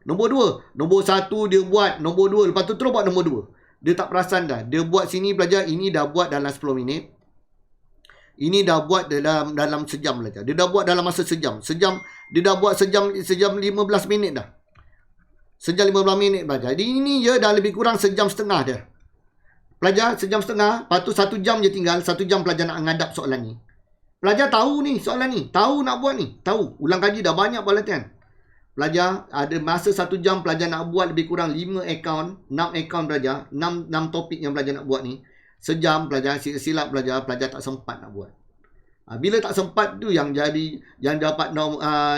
Nombor 2. Nombor 1 dia buat. Nombor 2. Lepas tu terus buat nombor 2. Dia tak perasan dah. Dia buat sini belajar. Ini dah buat dalam 10 minit. Ini dah buat dalam sejam belajar. Dia dah buat dalam masa sejam. Dia dah buat sejam 15 minit dah. Sejam 15 minit belajar. Jadi ini je dah lebih kurang sejam setengah dah. Pelajar sejam setengah. Lepas tu 1 jam je tinggal. 1 jam pelajar nak menghadap soalan ni. Pelajar tahu ni soalan ni. Tahu nak buat ni. Tahu. Ulang kaji dah banyak buat latihan. Pelajar ada masa 1 jam pelajar nak buat lebih kurang 5 akaun, 6 akaun pelajar, 6 topik yang pelajar nak buat ni. Sejam pelajar, silap pelajar tak sempat nak buat. Bila tak sempat tu yang dapat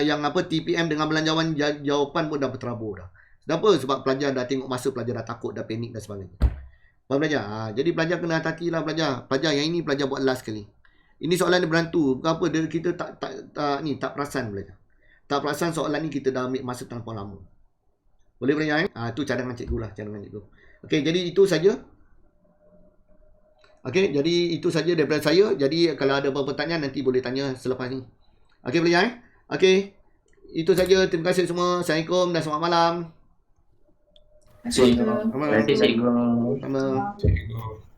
yang apa TPM dengan belanjawan jawapan pun dah berterabur dah. Kenapa? Sebab pelajar dah tengok masa, pelajar dah takut, dah panik dan sebagainya. Faham pelajar? Jadi pelajar kena hati-hatilah pelajar. Pelajar yang ini pelajar buat last kali. Ini soalan dia berantu. Kenapa? Kita tak perasan pelajar. Tak perasan soalan ni kita dah ambil masa terlampau lama. Boleh pelajar? Tu cadangan cikgu lah. Okey, jadi itu saja. Okey, jadi itu saja daripada saya. Jadi kalau ada apa-apa pertanyaan nanti boleh tanya selepas ni. Okey pelajar? Okey. Itu saja. Terima kasih semua. Assalamualaikum dan selamat malam. Terima kasih cikgu. Sama. Cikgu.